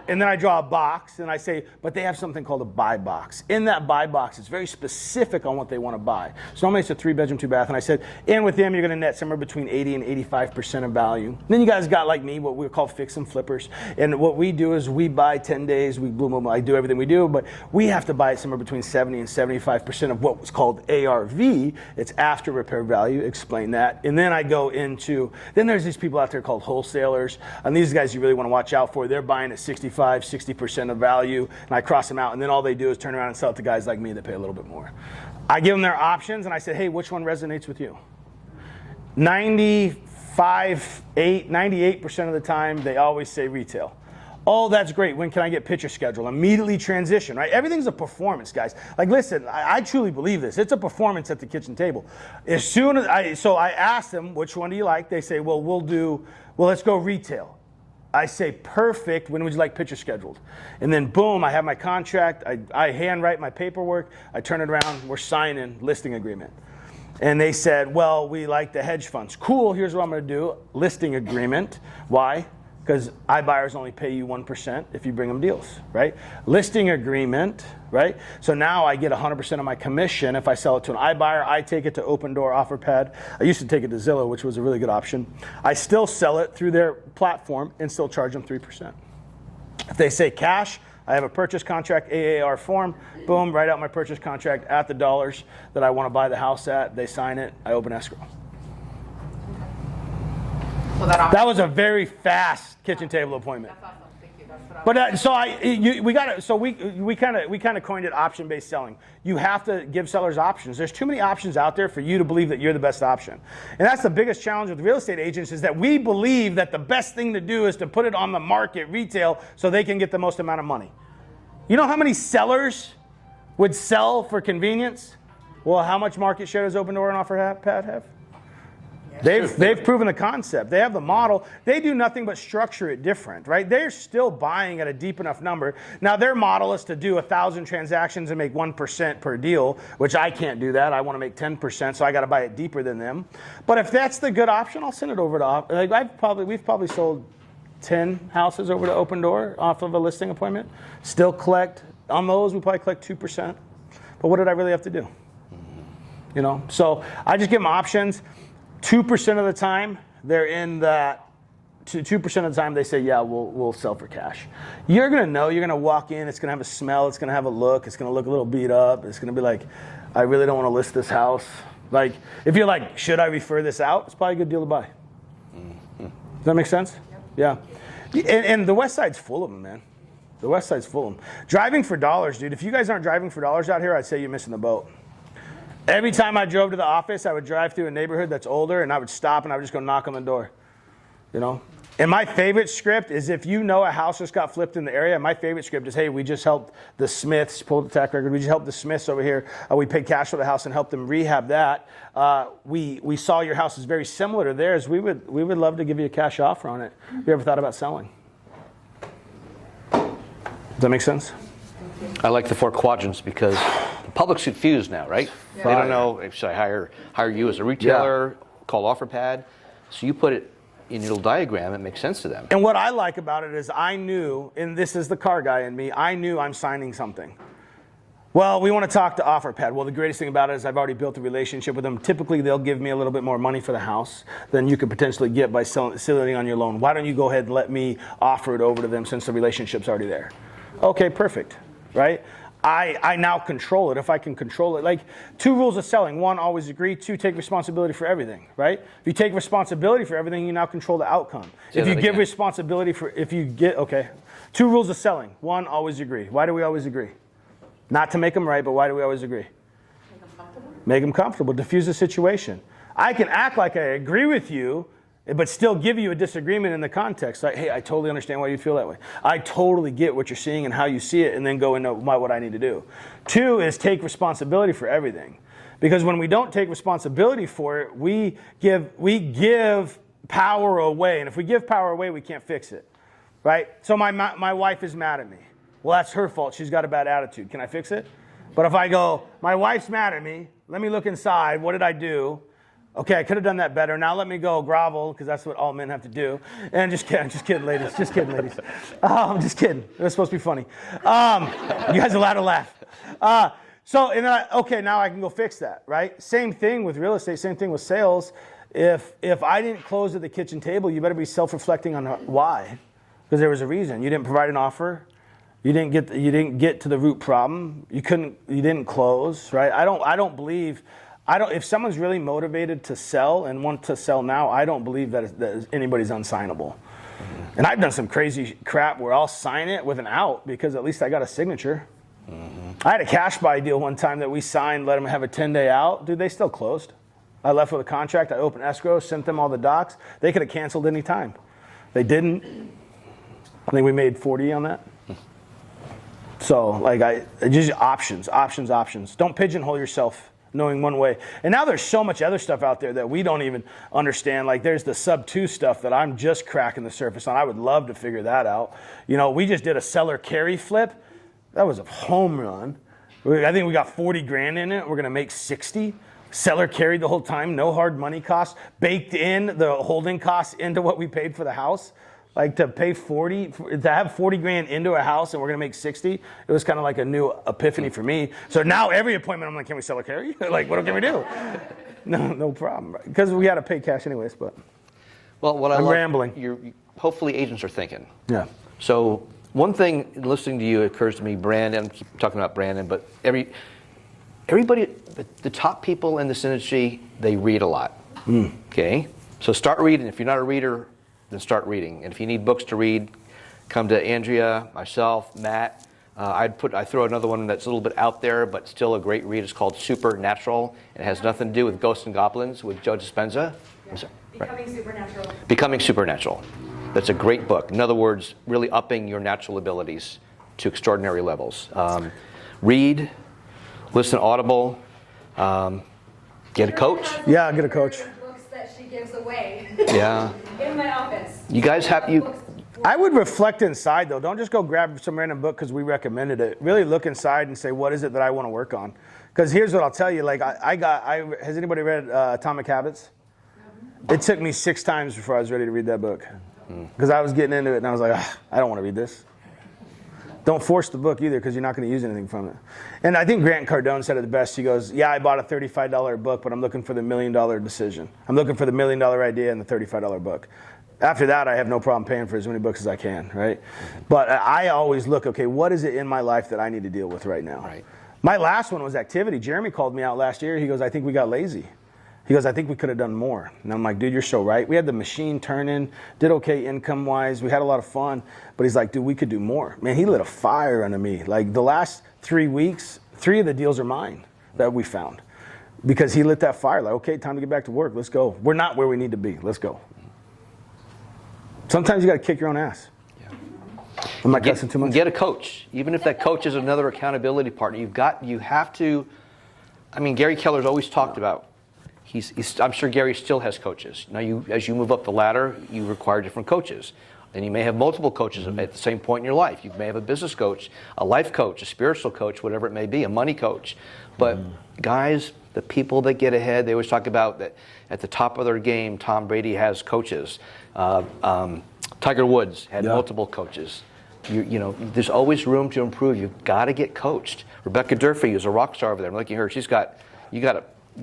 Speaker 2: then I draw a box and I say, but they have something called a buy box. In that buy box, it's very specific on what they want to buy. So normally it's a 3-bedroom, 2-bath, and I said, and with them, you're going to net somewhere between 80 and 85% of value. And then you guys got, like me, what we call fix and flippers. And what we do is we buy 10 days, I do everything we do, but we have to buy it somewhere between 70 and 75% of what was called ARV. It's after repair value, explain that. And then I go into, then there's these people out there called wholesalers, and these guys you really want to watch out for. They're buying at 65, 60% of value, and I cross them out, and then all they do is turn around and sell it to guys like me that pay a little bit more. I give them their options, and I said, hey, which one resonates with you? 98% of the time, they always say retail. Oh, that's great. When can I get picture schedule? Immediately transition, right? Everything's a performance, guys. Like, listen, I truly believe this. It's a performance at the kitchen table. As soon as I asked them, which one do you like? They say, well, let's go retail. I say, perfect. When would you like picture scheduled? And then boom, I have my contract. I handwrite my paperwork. I turn it around. We're signing listing agreement. And they said, well, we like the hedge funds. Cool, here's what I'm going to do. Listing agreement. Why? Because iBuyers only pay you 1% if you bring them deals, right? Listing agreement, right? So now I get 100% of my commission if I sell it to an iBuyer. I take it to Open Door, OfferPad. I used to take it to Zillow, which was a really good option. I still sell it through their platform and still charge them 3%. If they say cash, I have a purchase contract, AAR form. Boom, write out my purchase contract at the dollars that I want to buy the house at. They sign it. I open escrow.
Speaker 7: Well,
Speaker 2: That was a very fast kitchen table appointment.
Speaker 7: That's awesome. Thank you. That's what
Speaker 2: We kind of coined it option-based selling. You have to give sellers options. There's too many options out there for you to believe that you're the best option. And that's the biggest challenge with real estate agents, is that we believe that the best thing to do is to put it on the market retail so they can get the most amount of money. You know how many sellers would sell for convenience? Well, how much market share does Open Door and OfferPad have? They've proven the concept. They have the model. They do nothing but structure it different, right? They're still buying at a deep enough number. Now, their model is to do 1,000 transactions and make 1% per deal, which I can't do that. I want to make 10%, so I got to buy it deeper than them. But if that's the good option, I'll send it over to. We've probably sold 10 houses over to Open Door off of a listing appointment. Still collect on those. We probably collect 2%. But what did I really have to do? You know, so I just give them options. 2% of the time, they're in that. 2% of the time, they say, yeah, we'll sell for cash. You're going to know. You're going to walk in. It's going to have a smell. It's going to have a look. It's going to look a little beat up. It's going to be like, I really don't want to list this house. Like, if you're like, should I refer this out? It's probably a good deal to buy. Does that make sense? Yeah. And the West Side's full of them, man. The West Side's full of them. Driving for dollars, dude. If you guys aren't driving for dollars out here, I'd say you're missing the boat. Every time I drove to the office, I would drive through a neighborhood that's older, and I would stop, and I would just go knock on the door, you know? And my favorite script is, if you know a house just got flipped in the area, my favorite script is, hey, we just helped the Smiths, pull the track record, we just helped the Smiths over here. We paid cash for the house and helped them rehab that. We saw your house is very similar to theirs. We would love to give you a cash offer on it. Have you ever thought about selling? Does that make sense?
Speaker 1: I like the 4 quadrants because the public's confused now, right?
Speaker 7: Yeah.
Speaker 1: They don't know, should I hire you as a retailer, call OfferPad? So you put it in your little diagram, it makes sense to them.
Speaker 2: And what I like about it is I knew, and this is the car guy in me, I knew I'm signing something. Well, we want to talk to OfferPad. Well, the greatest thing about it is I've already built a relationship with them. Typically, they'll give me a little bit more money for the house than you could potentially get by sitting on your loan. Why don't you go ahead and let me offer it over to them since the relationship's already there? Okay, perfect. Right? I now control it. If I can control it, like 2 rules of selling: 1, always agree; 2, take responsibility for everything. Right? If you take responsibility for everything, you now control the outcome. If you give responsibility for, 2 rules of selling: 1, always agree. Why do we always agree? Not to make them right, but why do we always agree?
Speaker 7: Make them comfortable.
Speaker 2: Make them comfortable. Diffuse the situation. I can act like I agree with you, but still give you a disagreement in the context. Like, hey, I totally understand why you feel that way. I totally get what you're seeing and how you see it, and then go into what I need to do. 2 is take responsibility for everything. Because when we don't take responsibility for it, we give power away. And if we give power away, we can't fix it. Right? So my wife is mad at me. Well, that's her fault. She's got a bad attitude. Can I fix it? But if I go, my wife's mad at me, let me look inside. What did I do? Okay, I could have done that better. Now let me go grovel, because that's what all men have to do. And just kidding, ladies. Just kidding, ladies. Just kidding. It was supposed to be funny. You guys are allowed to laugh. Now I can go fix that, right? Same thing with real estate. Same thing with sales. If I didn't close at the kitchen table, you better be self-reflecting on why, because there was a reason. You didn't provide an offer. You didn't get to the root problem. You didn't close, right? I don't believe. If someone's really motivated to sell and want to sell now, I don't believe that anybody's unsignable. Mm-hmm. And I've done some crazy crap where I'll sign it with an out because at least I got a signature. Mm-hmm. I had a cash buy deal one time that we signed, let them have a 10-day out. Dude, they still closed. I left with a contract. I opened escrow, sent them all the docs. They could have canceled any time. They didn't. I think we made 40 on that. So like just options. Don't pigeonhole yourself knowing one way. And now there's so much other stuff out there that we don't even understand. Like there's the sub 2 stuff that I'm just cracking the surface on. I would love to figure that out. You know, we just did a seller carry flip. That was a home run. I think we got 40 grand in it. We're going to make 60. Seller carried the whole time, no hard money costs, baked in the holding costs into what we paid for the house. Like to pay 40, to have 40 grand into a house and we're gonna make 60, it was kind of like a new epiphany for me. So now every appointment I'm like, can we sell a carry? Like, what can we do? No problem, because we got to pay cash anyways. But
Speaker 1: well, what
Speaker 2: I'm rambling.
Speaker 1: Hopefully agents are thinking.
Speaker 2: Yeah.
Speaker 1: So one thing listening to you occurs to me, Brandon. I keep talking about Brandon, but everybody, the top people in this industry, they read a lot. Okay, so start reading. If you're not a reader, then start reading. And if you need books to read, come to Andrea, myself, Matt. I throw another one that's a little bit out there, but still a great read. It's called Supernatural. It has nothing to do with ghosts and goblins with Joe Dispenza.
Speaker 5: Becoming Supernatural.
Speaker 1: Becoming Supernatural. That's a great book. In other words, really upping your natural abilities to extraordinary levels. Read, listen to Audible, get a coach.
Speaker 2: Yeah, get a coach.
Speaker 5: Books that she gives away.
Speaker 1: Yeah.
Speaker 5: In my office.
Speaker 1: You guys have
Speaker 2: I would reflect inside though. Don't just go grab some random book because we recommended it. Really look inside and say, what is it that I want to work on? Because here's what I'll tell you. Like has anybody read Atomic Habits? It took me 6 times before I was ready to read that book. Because I was getting into it and I was like, I don't want to read this. Don't force the book either because you're not going to use anything from it. And I think Grant Cardone said it the best. He goes, yeah, I bought a $35 book, but I'm looking for the $1 million decision. I'm looking for the $1 million idea and the $35 book. After that, I have no problem paying for as many books as I can, right? But I always look, okay, what is it in my life that I need to deal with right now?
Speaker 1: Right.
Speaker 2: My last one was activity. Jeremy called me out last year. He goes, I think we got lazy. He goes, I think we could have done more. And I'm like, dude, you're so right. We had the machine turning, did okay income-wise. We had a lot of fun. But he's like, dude, we could do more. Man, he lit a fire under me. Like the last 3 weeks, 3 of the deals are mine that we found. Because he lit that fire. Like, okay, time to get back to work. Let's go. We're not where we need to be. Let's go. Sometimes you got to kick your own ass. Am I cussing too much?
Speaker 1: Get a coach. Even if that coach is another accountability partner, you have to, I mean, Gary Keller's always talked about, I'm sure Gary still has coaches. Now, as you move up the ladder, you require different coaches. And you may have multiple coaches at the same point in your life. You may have a business coach, a life coach, a spiritual coach, whatever it may be, a money coach. But guys, the people that get ahead, they always talk about that at the top of their game, Tom Brady has coaches. Tiger Woods had multiple coaches. You know, there's always room to improve. You've got to get coached. Rebecca Durfee is a rock star over there. I'm looking at her.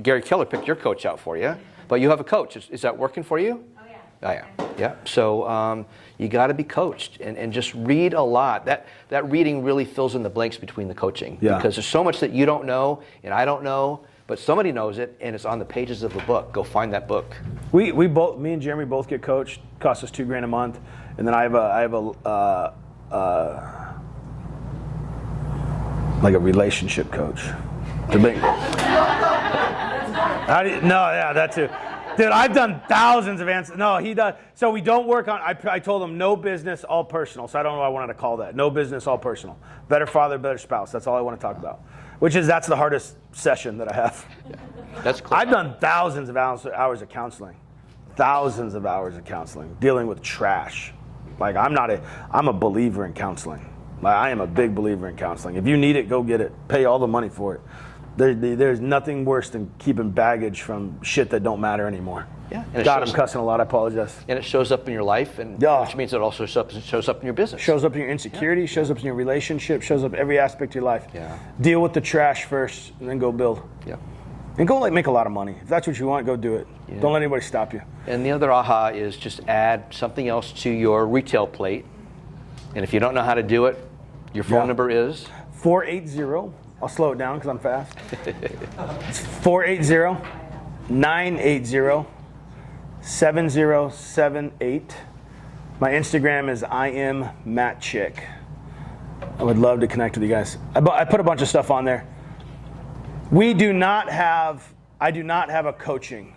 Speaker 1: Gary Keller picked your coach out for you, but you have a coach. Is that working for you?
Speaker 5: Oh, yeah.
Speaker 1: Oh, yeah. Yeah. So you got to be coached and just read a lot. That reading really fills in the blanks between the coaching.
Speaker 2: Yeah.
Speaker 1: Because there's so much that you don't know and I don't know, but somebody knows it and it's on the pages of the book. Go find that book.
Speaker 2: We both, me and Jeremy both get coached. Costs us $2,000 a month, and then I have like a relationship coach. That too. Dude, I've done thousands of answers. No, he does. So we don't work on, I told him no business, all personal. So I don't know what I wanted to call that. No business, all personal. Better father, better spouse. That's all I want to talk about. That's the hardest session that I have.
Speaker 1: Yeah. That's cool.
Speaker 2: I've done thousands of hours of counseling. Thousands of hours of counseling, dealing with trash. Like I'm a believer in counseling. Like I am a big believer in counseling. If you need it, go get it. Pay all the money for it. There's nothing worse than keeping baggage from shit that don't matter anymore.
Speaker 1: Yeah.
Speaker 2: God, I'm cussing a lot. I apologize.
Speaker 1: And it shows up in your life, and which means it also shows up in your business.
Speaker 2: Shows up in your insecurity, shows up in your relationship, shows up every aspect of your life.
Speaker 1: Yeah.
Speaker 2: Deal with the trash first, and then go build.
Speaker 1: Yeah.
Speaker 2: And go make a lot of money. If that's what you want, go do it. Yeah. Don't let anybody stop you.
Speaker 1: And the other aha is just add something else to your retail plate. And if you don't know how to do it, your phone number is
Speaker 2: 480. I'll slow it down because I'm fast. It's 480-980-7078. My Instagram is IamMattChick. I would love to connect with you guys. I put a bunch of stuff on there. I do not have a coaching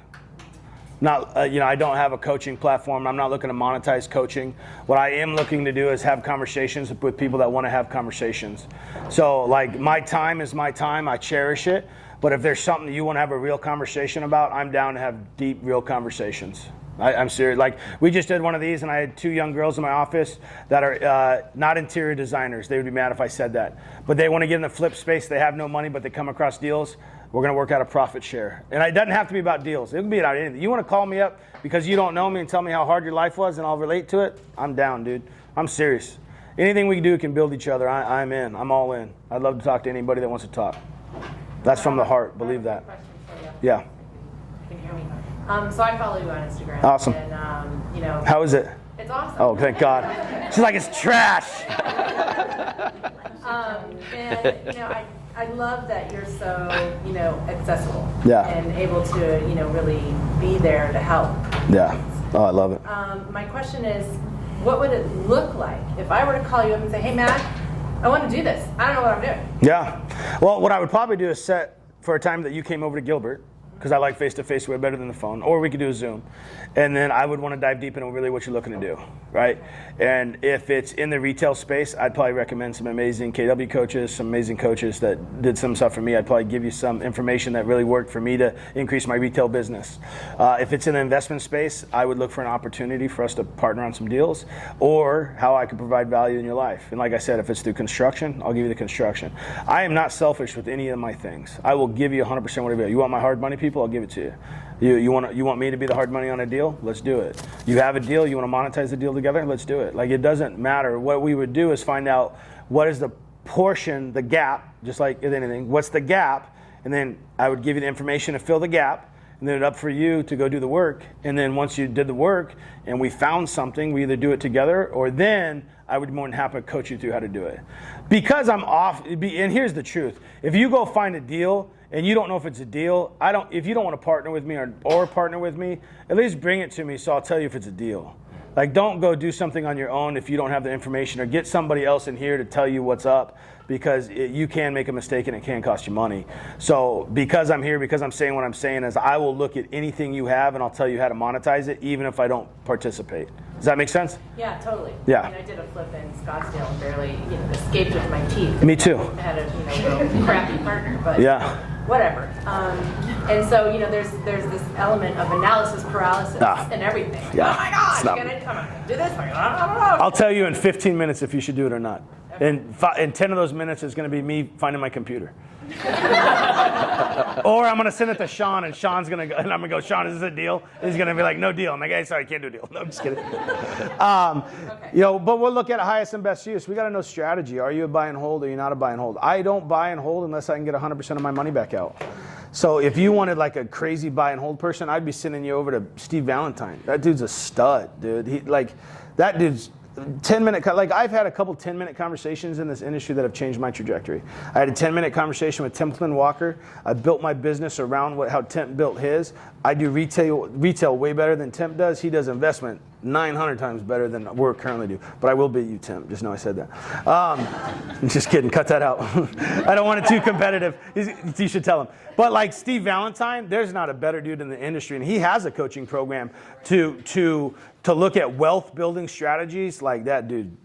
Speaker 2: Not, I don't have a coaching platform. I'm not looking to monetize coaching. What I am looking to do is have conversations with people that want to have conversations. So like my time is my time. I cherish it. But if there's something that you want to have a real conversation about, I'm down to have deep, real conversations. I'm serious. Like we just did one of these, and I had 2 young girls in my office that are not interior designers. They would be mad if I said that. But they want to get in the flip space. They have no money, but they come across deals. We're going to work out a profit share. And it doesn't have to be about deals. It can be about anything. You want to call me up because you don't know me and tell me how hard your life was and I'll relate to it? I'm down, dude. I'm serious. Anything we do can build each other. I'm in. I'm all in. I'd love to talk to anybody that wants to talk. That's from the heart. Believe that.
Speaker 4: Question for you.
Speaker 2: Yeah.
Speaker 4: Can you hear me? So I follow you on Instagram.
Speaker 2: Awesome.
Speaker 4: And,
Speaker 2: How is it?
Speaker 4: it's awesome.
Speaker 2: Oh, thank God. She's like, it's trash.
Speaker 4: And, I love that you're so, accessible.
Speaker 2: Yeah.
Speaker 4: And able to, really be there to help.
Speaker 2: Yeah. Oh, I love it.
Speaker 4: My question is, what would it look like if I were to call you up and say, hey, Matt, I want to do this. I don't know what I'm doing.
Speaker 2: Yeah. Well, what I would probably do is set for a time that you came over to Gilbert, because I like face-to-face way better than the phone, or we could do a Zoom. And then I would want to dive deep into really what you're looking to do, right? And if it's in the retail space, I'd probably recommend some amazing KW coaches, some amazing coaches that did some stuff for me. I'd probably give you some information that really worked for me to increase my retail business. If it's in the investment space, I would look for an opportunity for us to partner on some deals, or how I could provide value in your life. And like I said, if it's through construction, I'll give you the construction. I am not selfish with any of my things. I will give you 100% whatever. You want my hard money, people? I'll give it to you. You want me to be the hard money on a deal? Let's do it. You have a deal, you want to monetize the deal together? Let's do it. Like, it doesn't matter. What we would do is find out what is the portion, the gap, just like with anything. What's the gap? And then I would give you the information to fill the gap, and then it's up for you to go do the work. And then once you did the work and we found something, we either do it together, or then I would be more than happy to coach you through how to do it. Because I'm off, and here's the truth. If you go find a deal and you don't know if it's a deal, if you don't want to partner with me or partner with me, at least bring it to me so I'll tell you if it's a deal. Like, don't go do something on your own if you don't have the information, or get somebody else in here to tell you what's up, because you can make a mistake and it can cost you money. So because I'm here, because I'm saying what I'm saying, is I will look at anything you have and I'll tell you how to monetize it, even if I don't participate. Does that make sense?
Speaker 4: Yeah, totally.
Speaker 2: Yeah.
Speaker 4: I did a flip in Scottsdale and barely, escaped with my teeth.
Speaker 2: Me too.
Speaker 4: I had a, real crappy partner, but
Speaker 2: Yeah.
Speaker 4: whatever. And so, there's this element of analysis paralysis and everything.
Speaker 2: Yeah.
Speaker 4: Oh my God,
Speaker 2: It's not-
Speaker 4: I'm gonna do this. I don't know.
Speaker 2: I'll tell you in 15 minutes if you should do it or not. And 10 of those minutes is going to be me finding my computer. Or I'm going to send it to Sean, and Sean's going to go, and I'm going to go, Sean, is this a deal? He's going to be like, no deal. I'm like, hey, sorry, I can't do a deal. No, I'm just kidding. But we'll look at highest and best use. We got to know strategy. Are you a buy and hold, or are you not a buy and hold? I don't buy and hold unless I can get 100% of my money back out. So if you wanted like a crazy buy and hold person, I'd be sending you over to Steve Valentine. That dude's a stud, dude. That dude's 10-minute, I've had a couple 10-minute conversations in this industry that have changed my trajectory. I had a 10-minute conversation with Templeton Walker. I built my business around how Temp built his. I do retail way better than Temp does. He does investment 900 times better than we currently do. But I will beat you, Temp. Just know I said that. Just kidding. Cut that out. I don't want it too competitive. You should tell him. But like Steve Valentine, there's not a better dude in the industry, and he has a coaching program to look at wealth building strategies. Like that dude,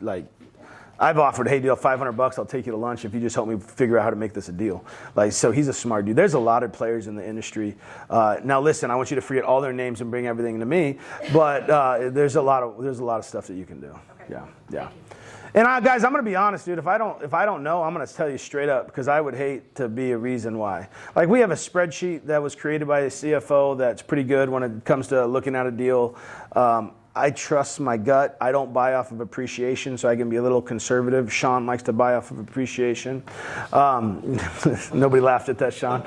Speaker 2: I've offered, hey, deal, $500, I'll take you to lunch if you just help me figure out how to make this a deal. So he's a smart dude. There's a lot of players in the industry. Now listen, I want you to forget all their names and bring everything to me. But there's a lot of stuff that you can do. Okay. Yeah. And guys, I'm gonna be honest, dude. If I don't know, I'm gonna tell you straight up, because I would hate to be a reason why. Like, we have a spreadsheet that was created by a CFO that's pretty good when it comes to looking at a deal. I trust my gut. I don't buy off of appreciation, so I can be a little conservative. Sean likes to buy off of appreciation. Nobody laughed at that, Sean.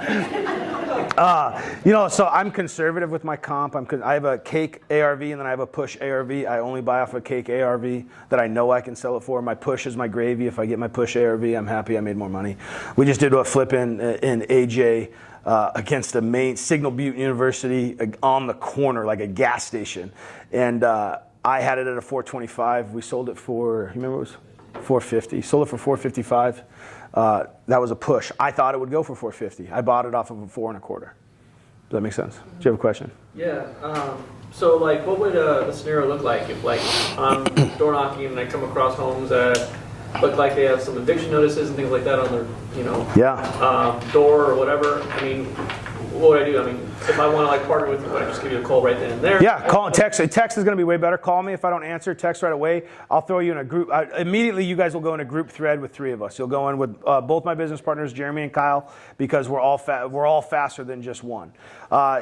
Speaker 2: So I'm conservative with my comp. I have a cake ARV, and then I have a push ARV. I only buy off a cake ARV that I know I can sell it for. My push is my gravy. If I get my push ARV, I'm happy I made more money. We just did a flip in AJ against the main Signal Butte University on the corner, like a gas station. And I had it at a 425. We sold it for, you remember it was 450. Sold it for 455. That was a push. I thought it would go for 450. I bought it off of a 4 1/4. that make sense? Do you have a question?
Speaker 8: Yeah. So, like, what would the scenario look like if, like, I'm door knocking and I come across homes that look like they have some eviction notices and things like that on their, door or whatever? I mean, what would I do? I mean, if I want to like partner with you, would I just give you a call right then and there?
Speaker 2: Yeah, call and text. Text is going to be way better. Call me if I don't answer. Text right away. I'll throw you in a group. Immediately, you guys will go in a group thread with 3 of us. You'll go in with both my business partners, Jeremy and Kyle, because we're all faster than just one.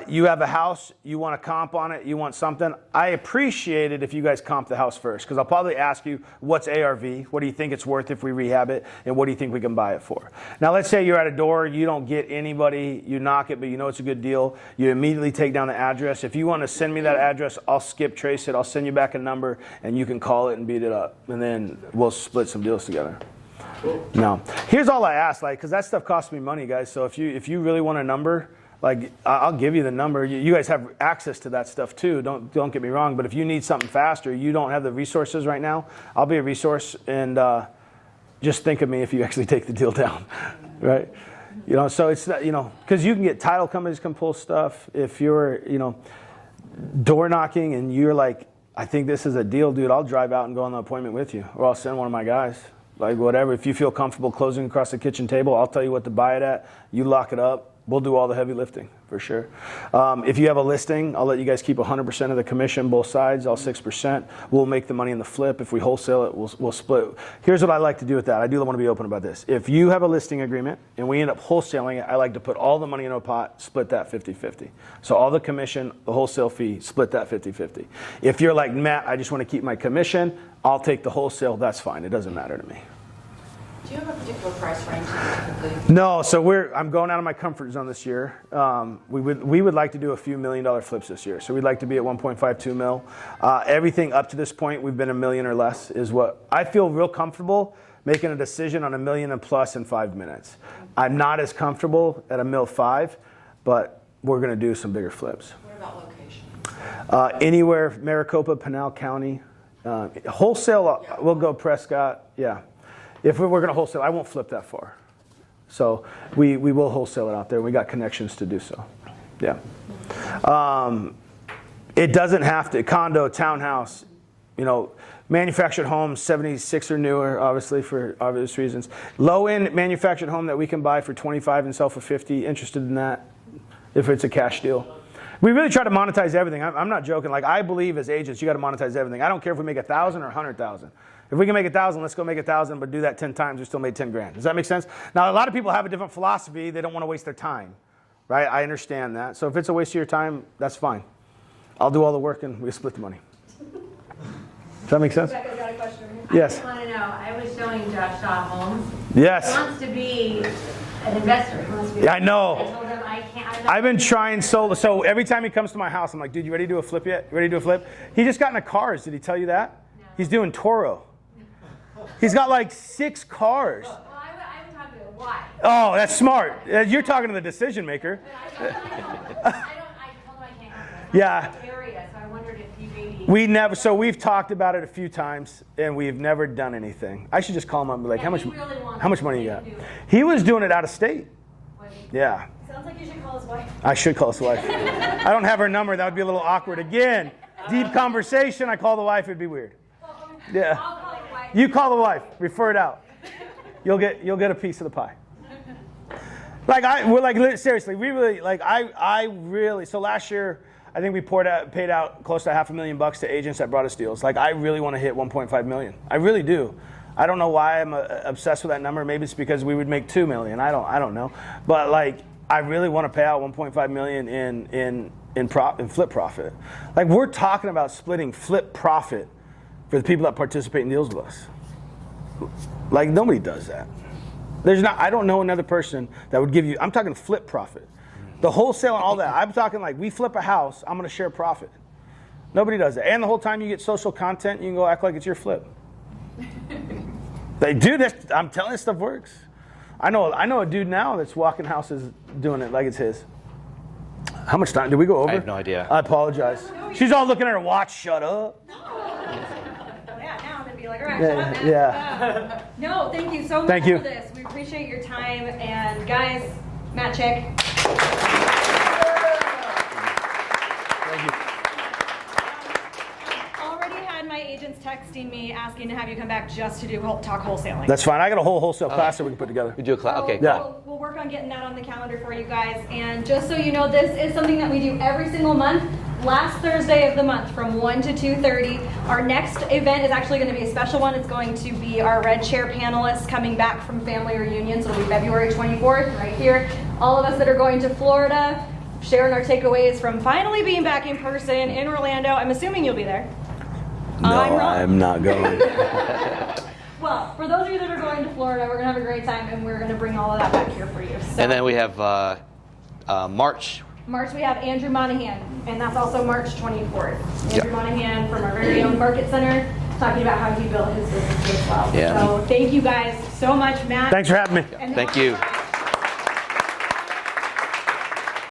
Speaker 2: You have a house. You want a comp on it. You want something. I appreciate it if you guys comp the house first, because I'll probably ask you, what's ARV? What do you think it's worth if we rehab it? And what do you think we can buy it for? Now, let's say you're at a door. You don't get anybody. You knock it, but you know it's a good deal. You immediately take down the address. If you want to send me that address, I'll skip trace it. I'll send you back a number, and you can call it and beat it up. And then we'll split some deals together. No. Here's all I ask, because that stuff costs me money, guys. So if you really want a number, I'll give you the number. You guys have access to that stuff too. Don't get me wrong. But if you need something faster, you don't have the resources right now, I'll be a resource. And just think of me if you actually take the deal down, right? So it's not, because you can get title companies can pull stuff. If you're, door knocking and you're like, I think this is a deal, dude, I'll drive out and go on the appointment with you, or I'll send one of my guys. Like whatever. If you feel comfortable closing across the kitchen table, I'll tell you what to buy it at. You lock it up. We'll do all the heavy lifting for sure. If you have a listing, I'll let you guys keep 100% of the commission, both sides, all 6%. We'll make the money in the flip. If we wholesale it, we'll split. Here's what I like to do with that. I do want to be open about this. If you have a listing agreement and we end up wholesaling it, I like to put all the money in a pot, split that 50-50. So all the commission, the wholesale fee, split that 50-50. If you're like, Matt, I just want to keep my commission, I'll take the wholesale. That's fine. It doesn't matter to me.
Speaker 7: Do you have a particular price range typically?
Speaker 2: No, so I'm going out of my comfort zone this year. We would like to do a few $1 million flips this year. So we'd like to be at 1.52 mil. Everything up to this point, we've been $1 million or less is what I feel real comfortable making a decision on $1 million and plus in 5 minutes. I'm not as comfortable at $1.5 million, but we're going to do some bigger flips.
Speaker 7: What about location?
Speaker 2: Anywhere, Maricopa, Pinal County. Wholesale, we'll go Prescott, yeah. If we're going to wholesale, I won't flip that far. So we will wholesale it out there. We got connections to do so. Yeah. It doesn't have to, condo, townhouse, manufactured homes, 76 or newer, obviously for obvious reasons. Low-end manufactured home that we can buy for 25 and sell for 50, interested in that if it's a cash deal. We really try to monetize everything. I'm not joking. I believe as agents, you got to monetize everything. I don't care if we make 1,000 or 100,000. If we can make 1,000, let's go make 1,000, but do that 10 times, we still made 10 grand. Does that make sense? Now, a lot of people have a different philosophy. They don't want to waste their time, right? I understand that. So if it's a waste of your time, that's fine. I'll do all the work and we split the money. Does that make sense?
Speaker 5: Rebecca's got a question.
Speaker 2: Yes.
Speaker 5: I just want to know, I was showing Josh Shaw homes.
Speaker 2: Yes.
Speaker 5: He wants to be an investor. He wants to be
Speaker 2: Yeah, I know.
Speaker 5: I told him I can't.
Speaker 2: I've been trying so every time he comes to my house, I'm like, dude, you ready to do a flip yet? You ready to do a flip? He just got into cars. Did he tell you that?
Speaker 5: No.
Speaker 2: He's doing Toro. He's got 6 cars.
Speaker 5: Well, I'm talking to why.
Speaker 2: Oh, that's smart. You're talking to the decision maker.
Speaker 5: I told him I can't help him.
Speaker 2: Yeah.
Speaker 5: Area, so I wondered if you maybe.
Speaker 2: We've talked about it a few times and we've never done anything. I should just call him up and be like,
Speaker 5: Yeah,
Speaker 2: how much money you got?
Speaker 5: to do it.
Speaker 2: He was doing it out of state.
Speaker 5: Was he?
Speaker 2: Yeah.
Speaker 3: Sounds like you should call his wife.
Speaker 2: I should call his wife. I don't have her number. That would be a little awkward. Again, deep conversation. I call the wife. It'd be weird. Yeah.
Speaker 5: I'll call your wife.
Speaker 2: You call the wife. Refer it out. You'll get a piece of the pie. Seriously, we really I really. So last year, I think we paid out close to $500,000 to agents that brought us deals. I really want to hit 1.5 million. I really do. I don't know why I'm obsessed with that number. Maybe it's because we would make 2 million. I don't know. But I really want to pay out 1.5 million in flip profit. We're talking about splitting flip profit for the people that participate in deals with us. Nobody does that. I don't know another person that would give you, I'm talking flip profit. The wholesale and all that. I'm talking we flip a house, I'm going to share profit. Nobody does that. And the whole time you get social content, you can go act like it's your flip. Dude, I'm telling you, this stuff works. I know a dude now that's walking houses doing it like it's his. How much time? Did we go over?
Speaker 1: I have no idea.
Speaker 2: I apologize. She's all looking at her watch. Shut up.
Speaker 3: Yeah, now I'm going to be like, all right,
Speaker 2: Yeah,
Speaker 3: shut up, man.
Speaker 2: yeah.
Speaker 3: No, thank you so much
Speaker 2: Thank you.
Speaker 3: for this. We appreciate your time. And guys, Matt Chick.
Speaker 2: Thank you.
Speaker 9: Already had my agents texting me asking to have you come back just to do talk wholesaling.
Speaker 2: That's fine. I got a whole wholesale class that we can put together.
Speaker 1: We do a class. Okay.
Speaker 2: Yeah.
Speaker 9: We'll work on getting that on the calendar for you guys. And just so you know, this is something that we do every single month. Last Thursday of the month from 1 to 2:30. Our next event is actually going to be a special one. It's going to be our Red Chair panelists coming back from family reunions. It'll be February 24th right here. All of us that are going to Florida, sharing our takeaways from finally being back in person in Orlando. I'm assuming you'll be there.
Speaker 2: No, I'm not going.
Speaker 9: Well, for those of you that are going to Florida, we're going to have a great time, and we're going to bring all of that back here for you. So,
Speaker 1: And then we have March.
Speaker 9: March, we have Andrew Monahan, and that's also March 24th. Andrew Monahan from our very own Market Center, talking about how he built his business as well.
Speaker 1: Yeah.
Speaker 9: So thank you guys so much, Matt.
Speaker 2: Thanks for having me.
Speaker 9: And
Speaker 1: Thank you.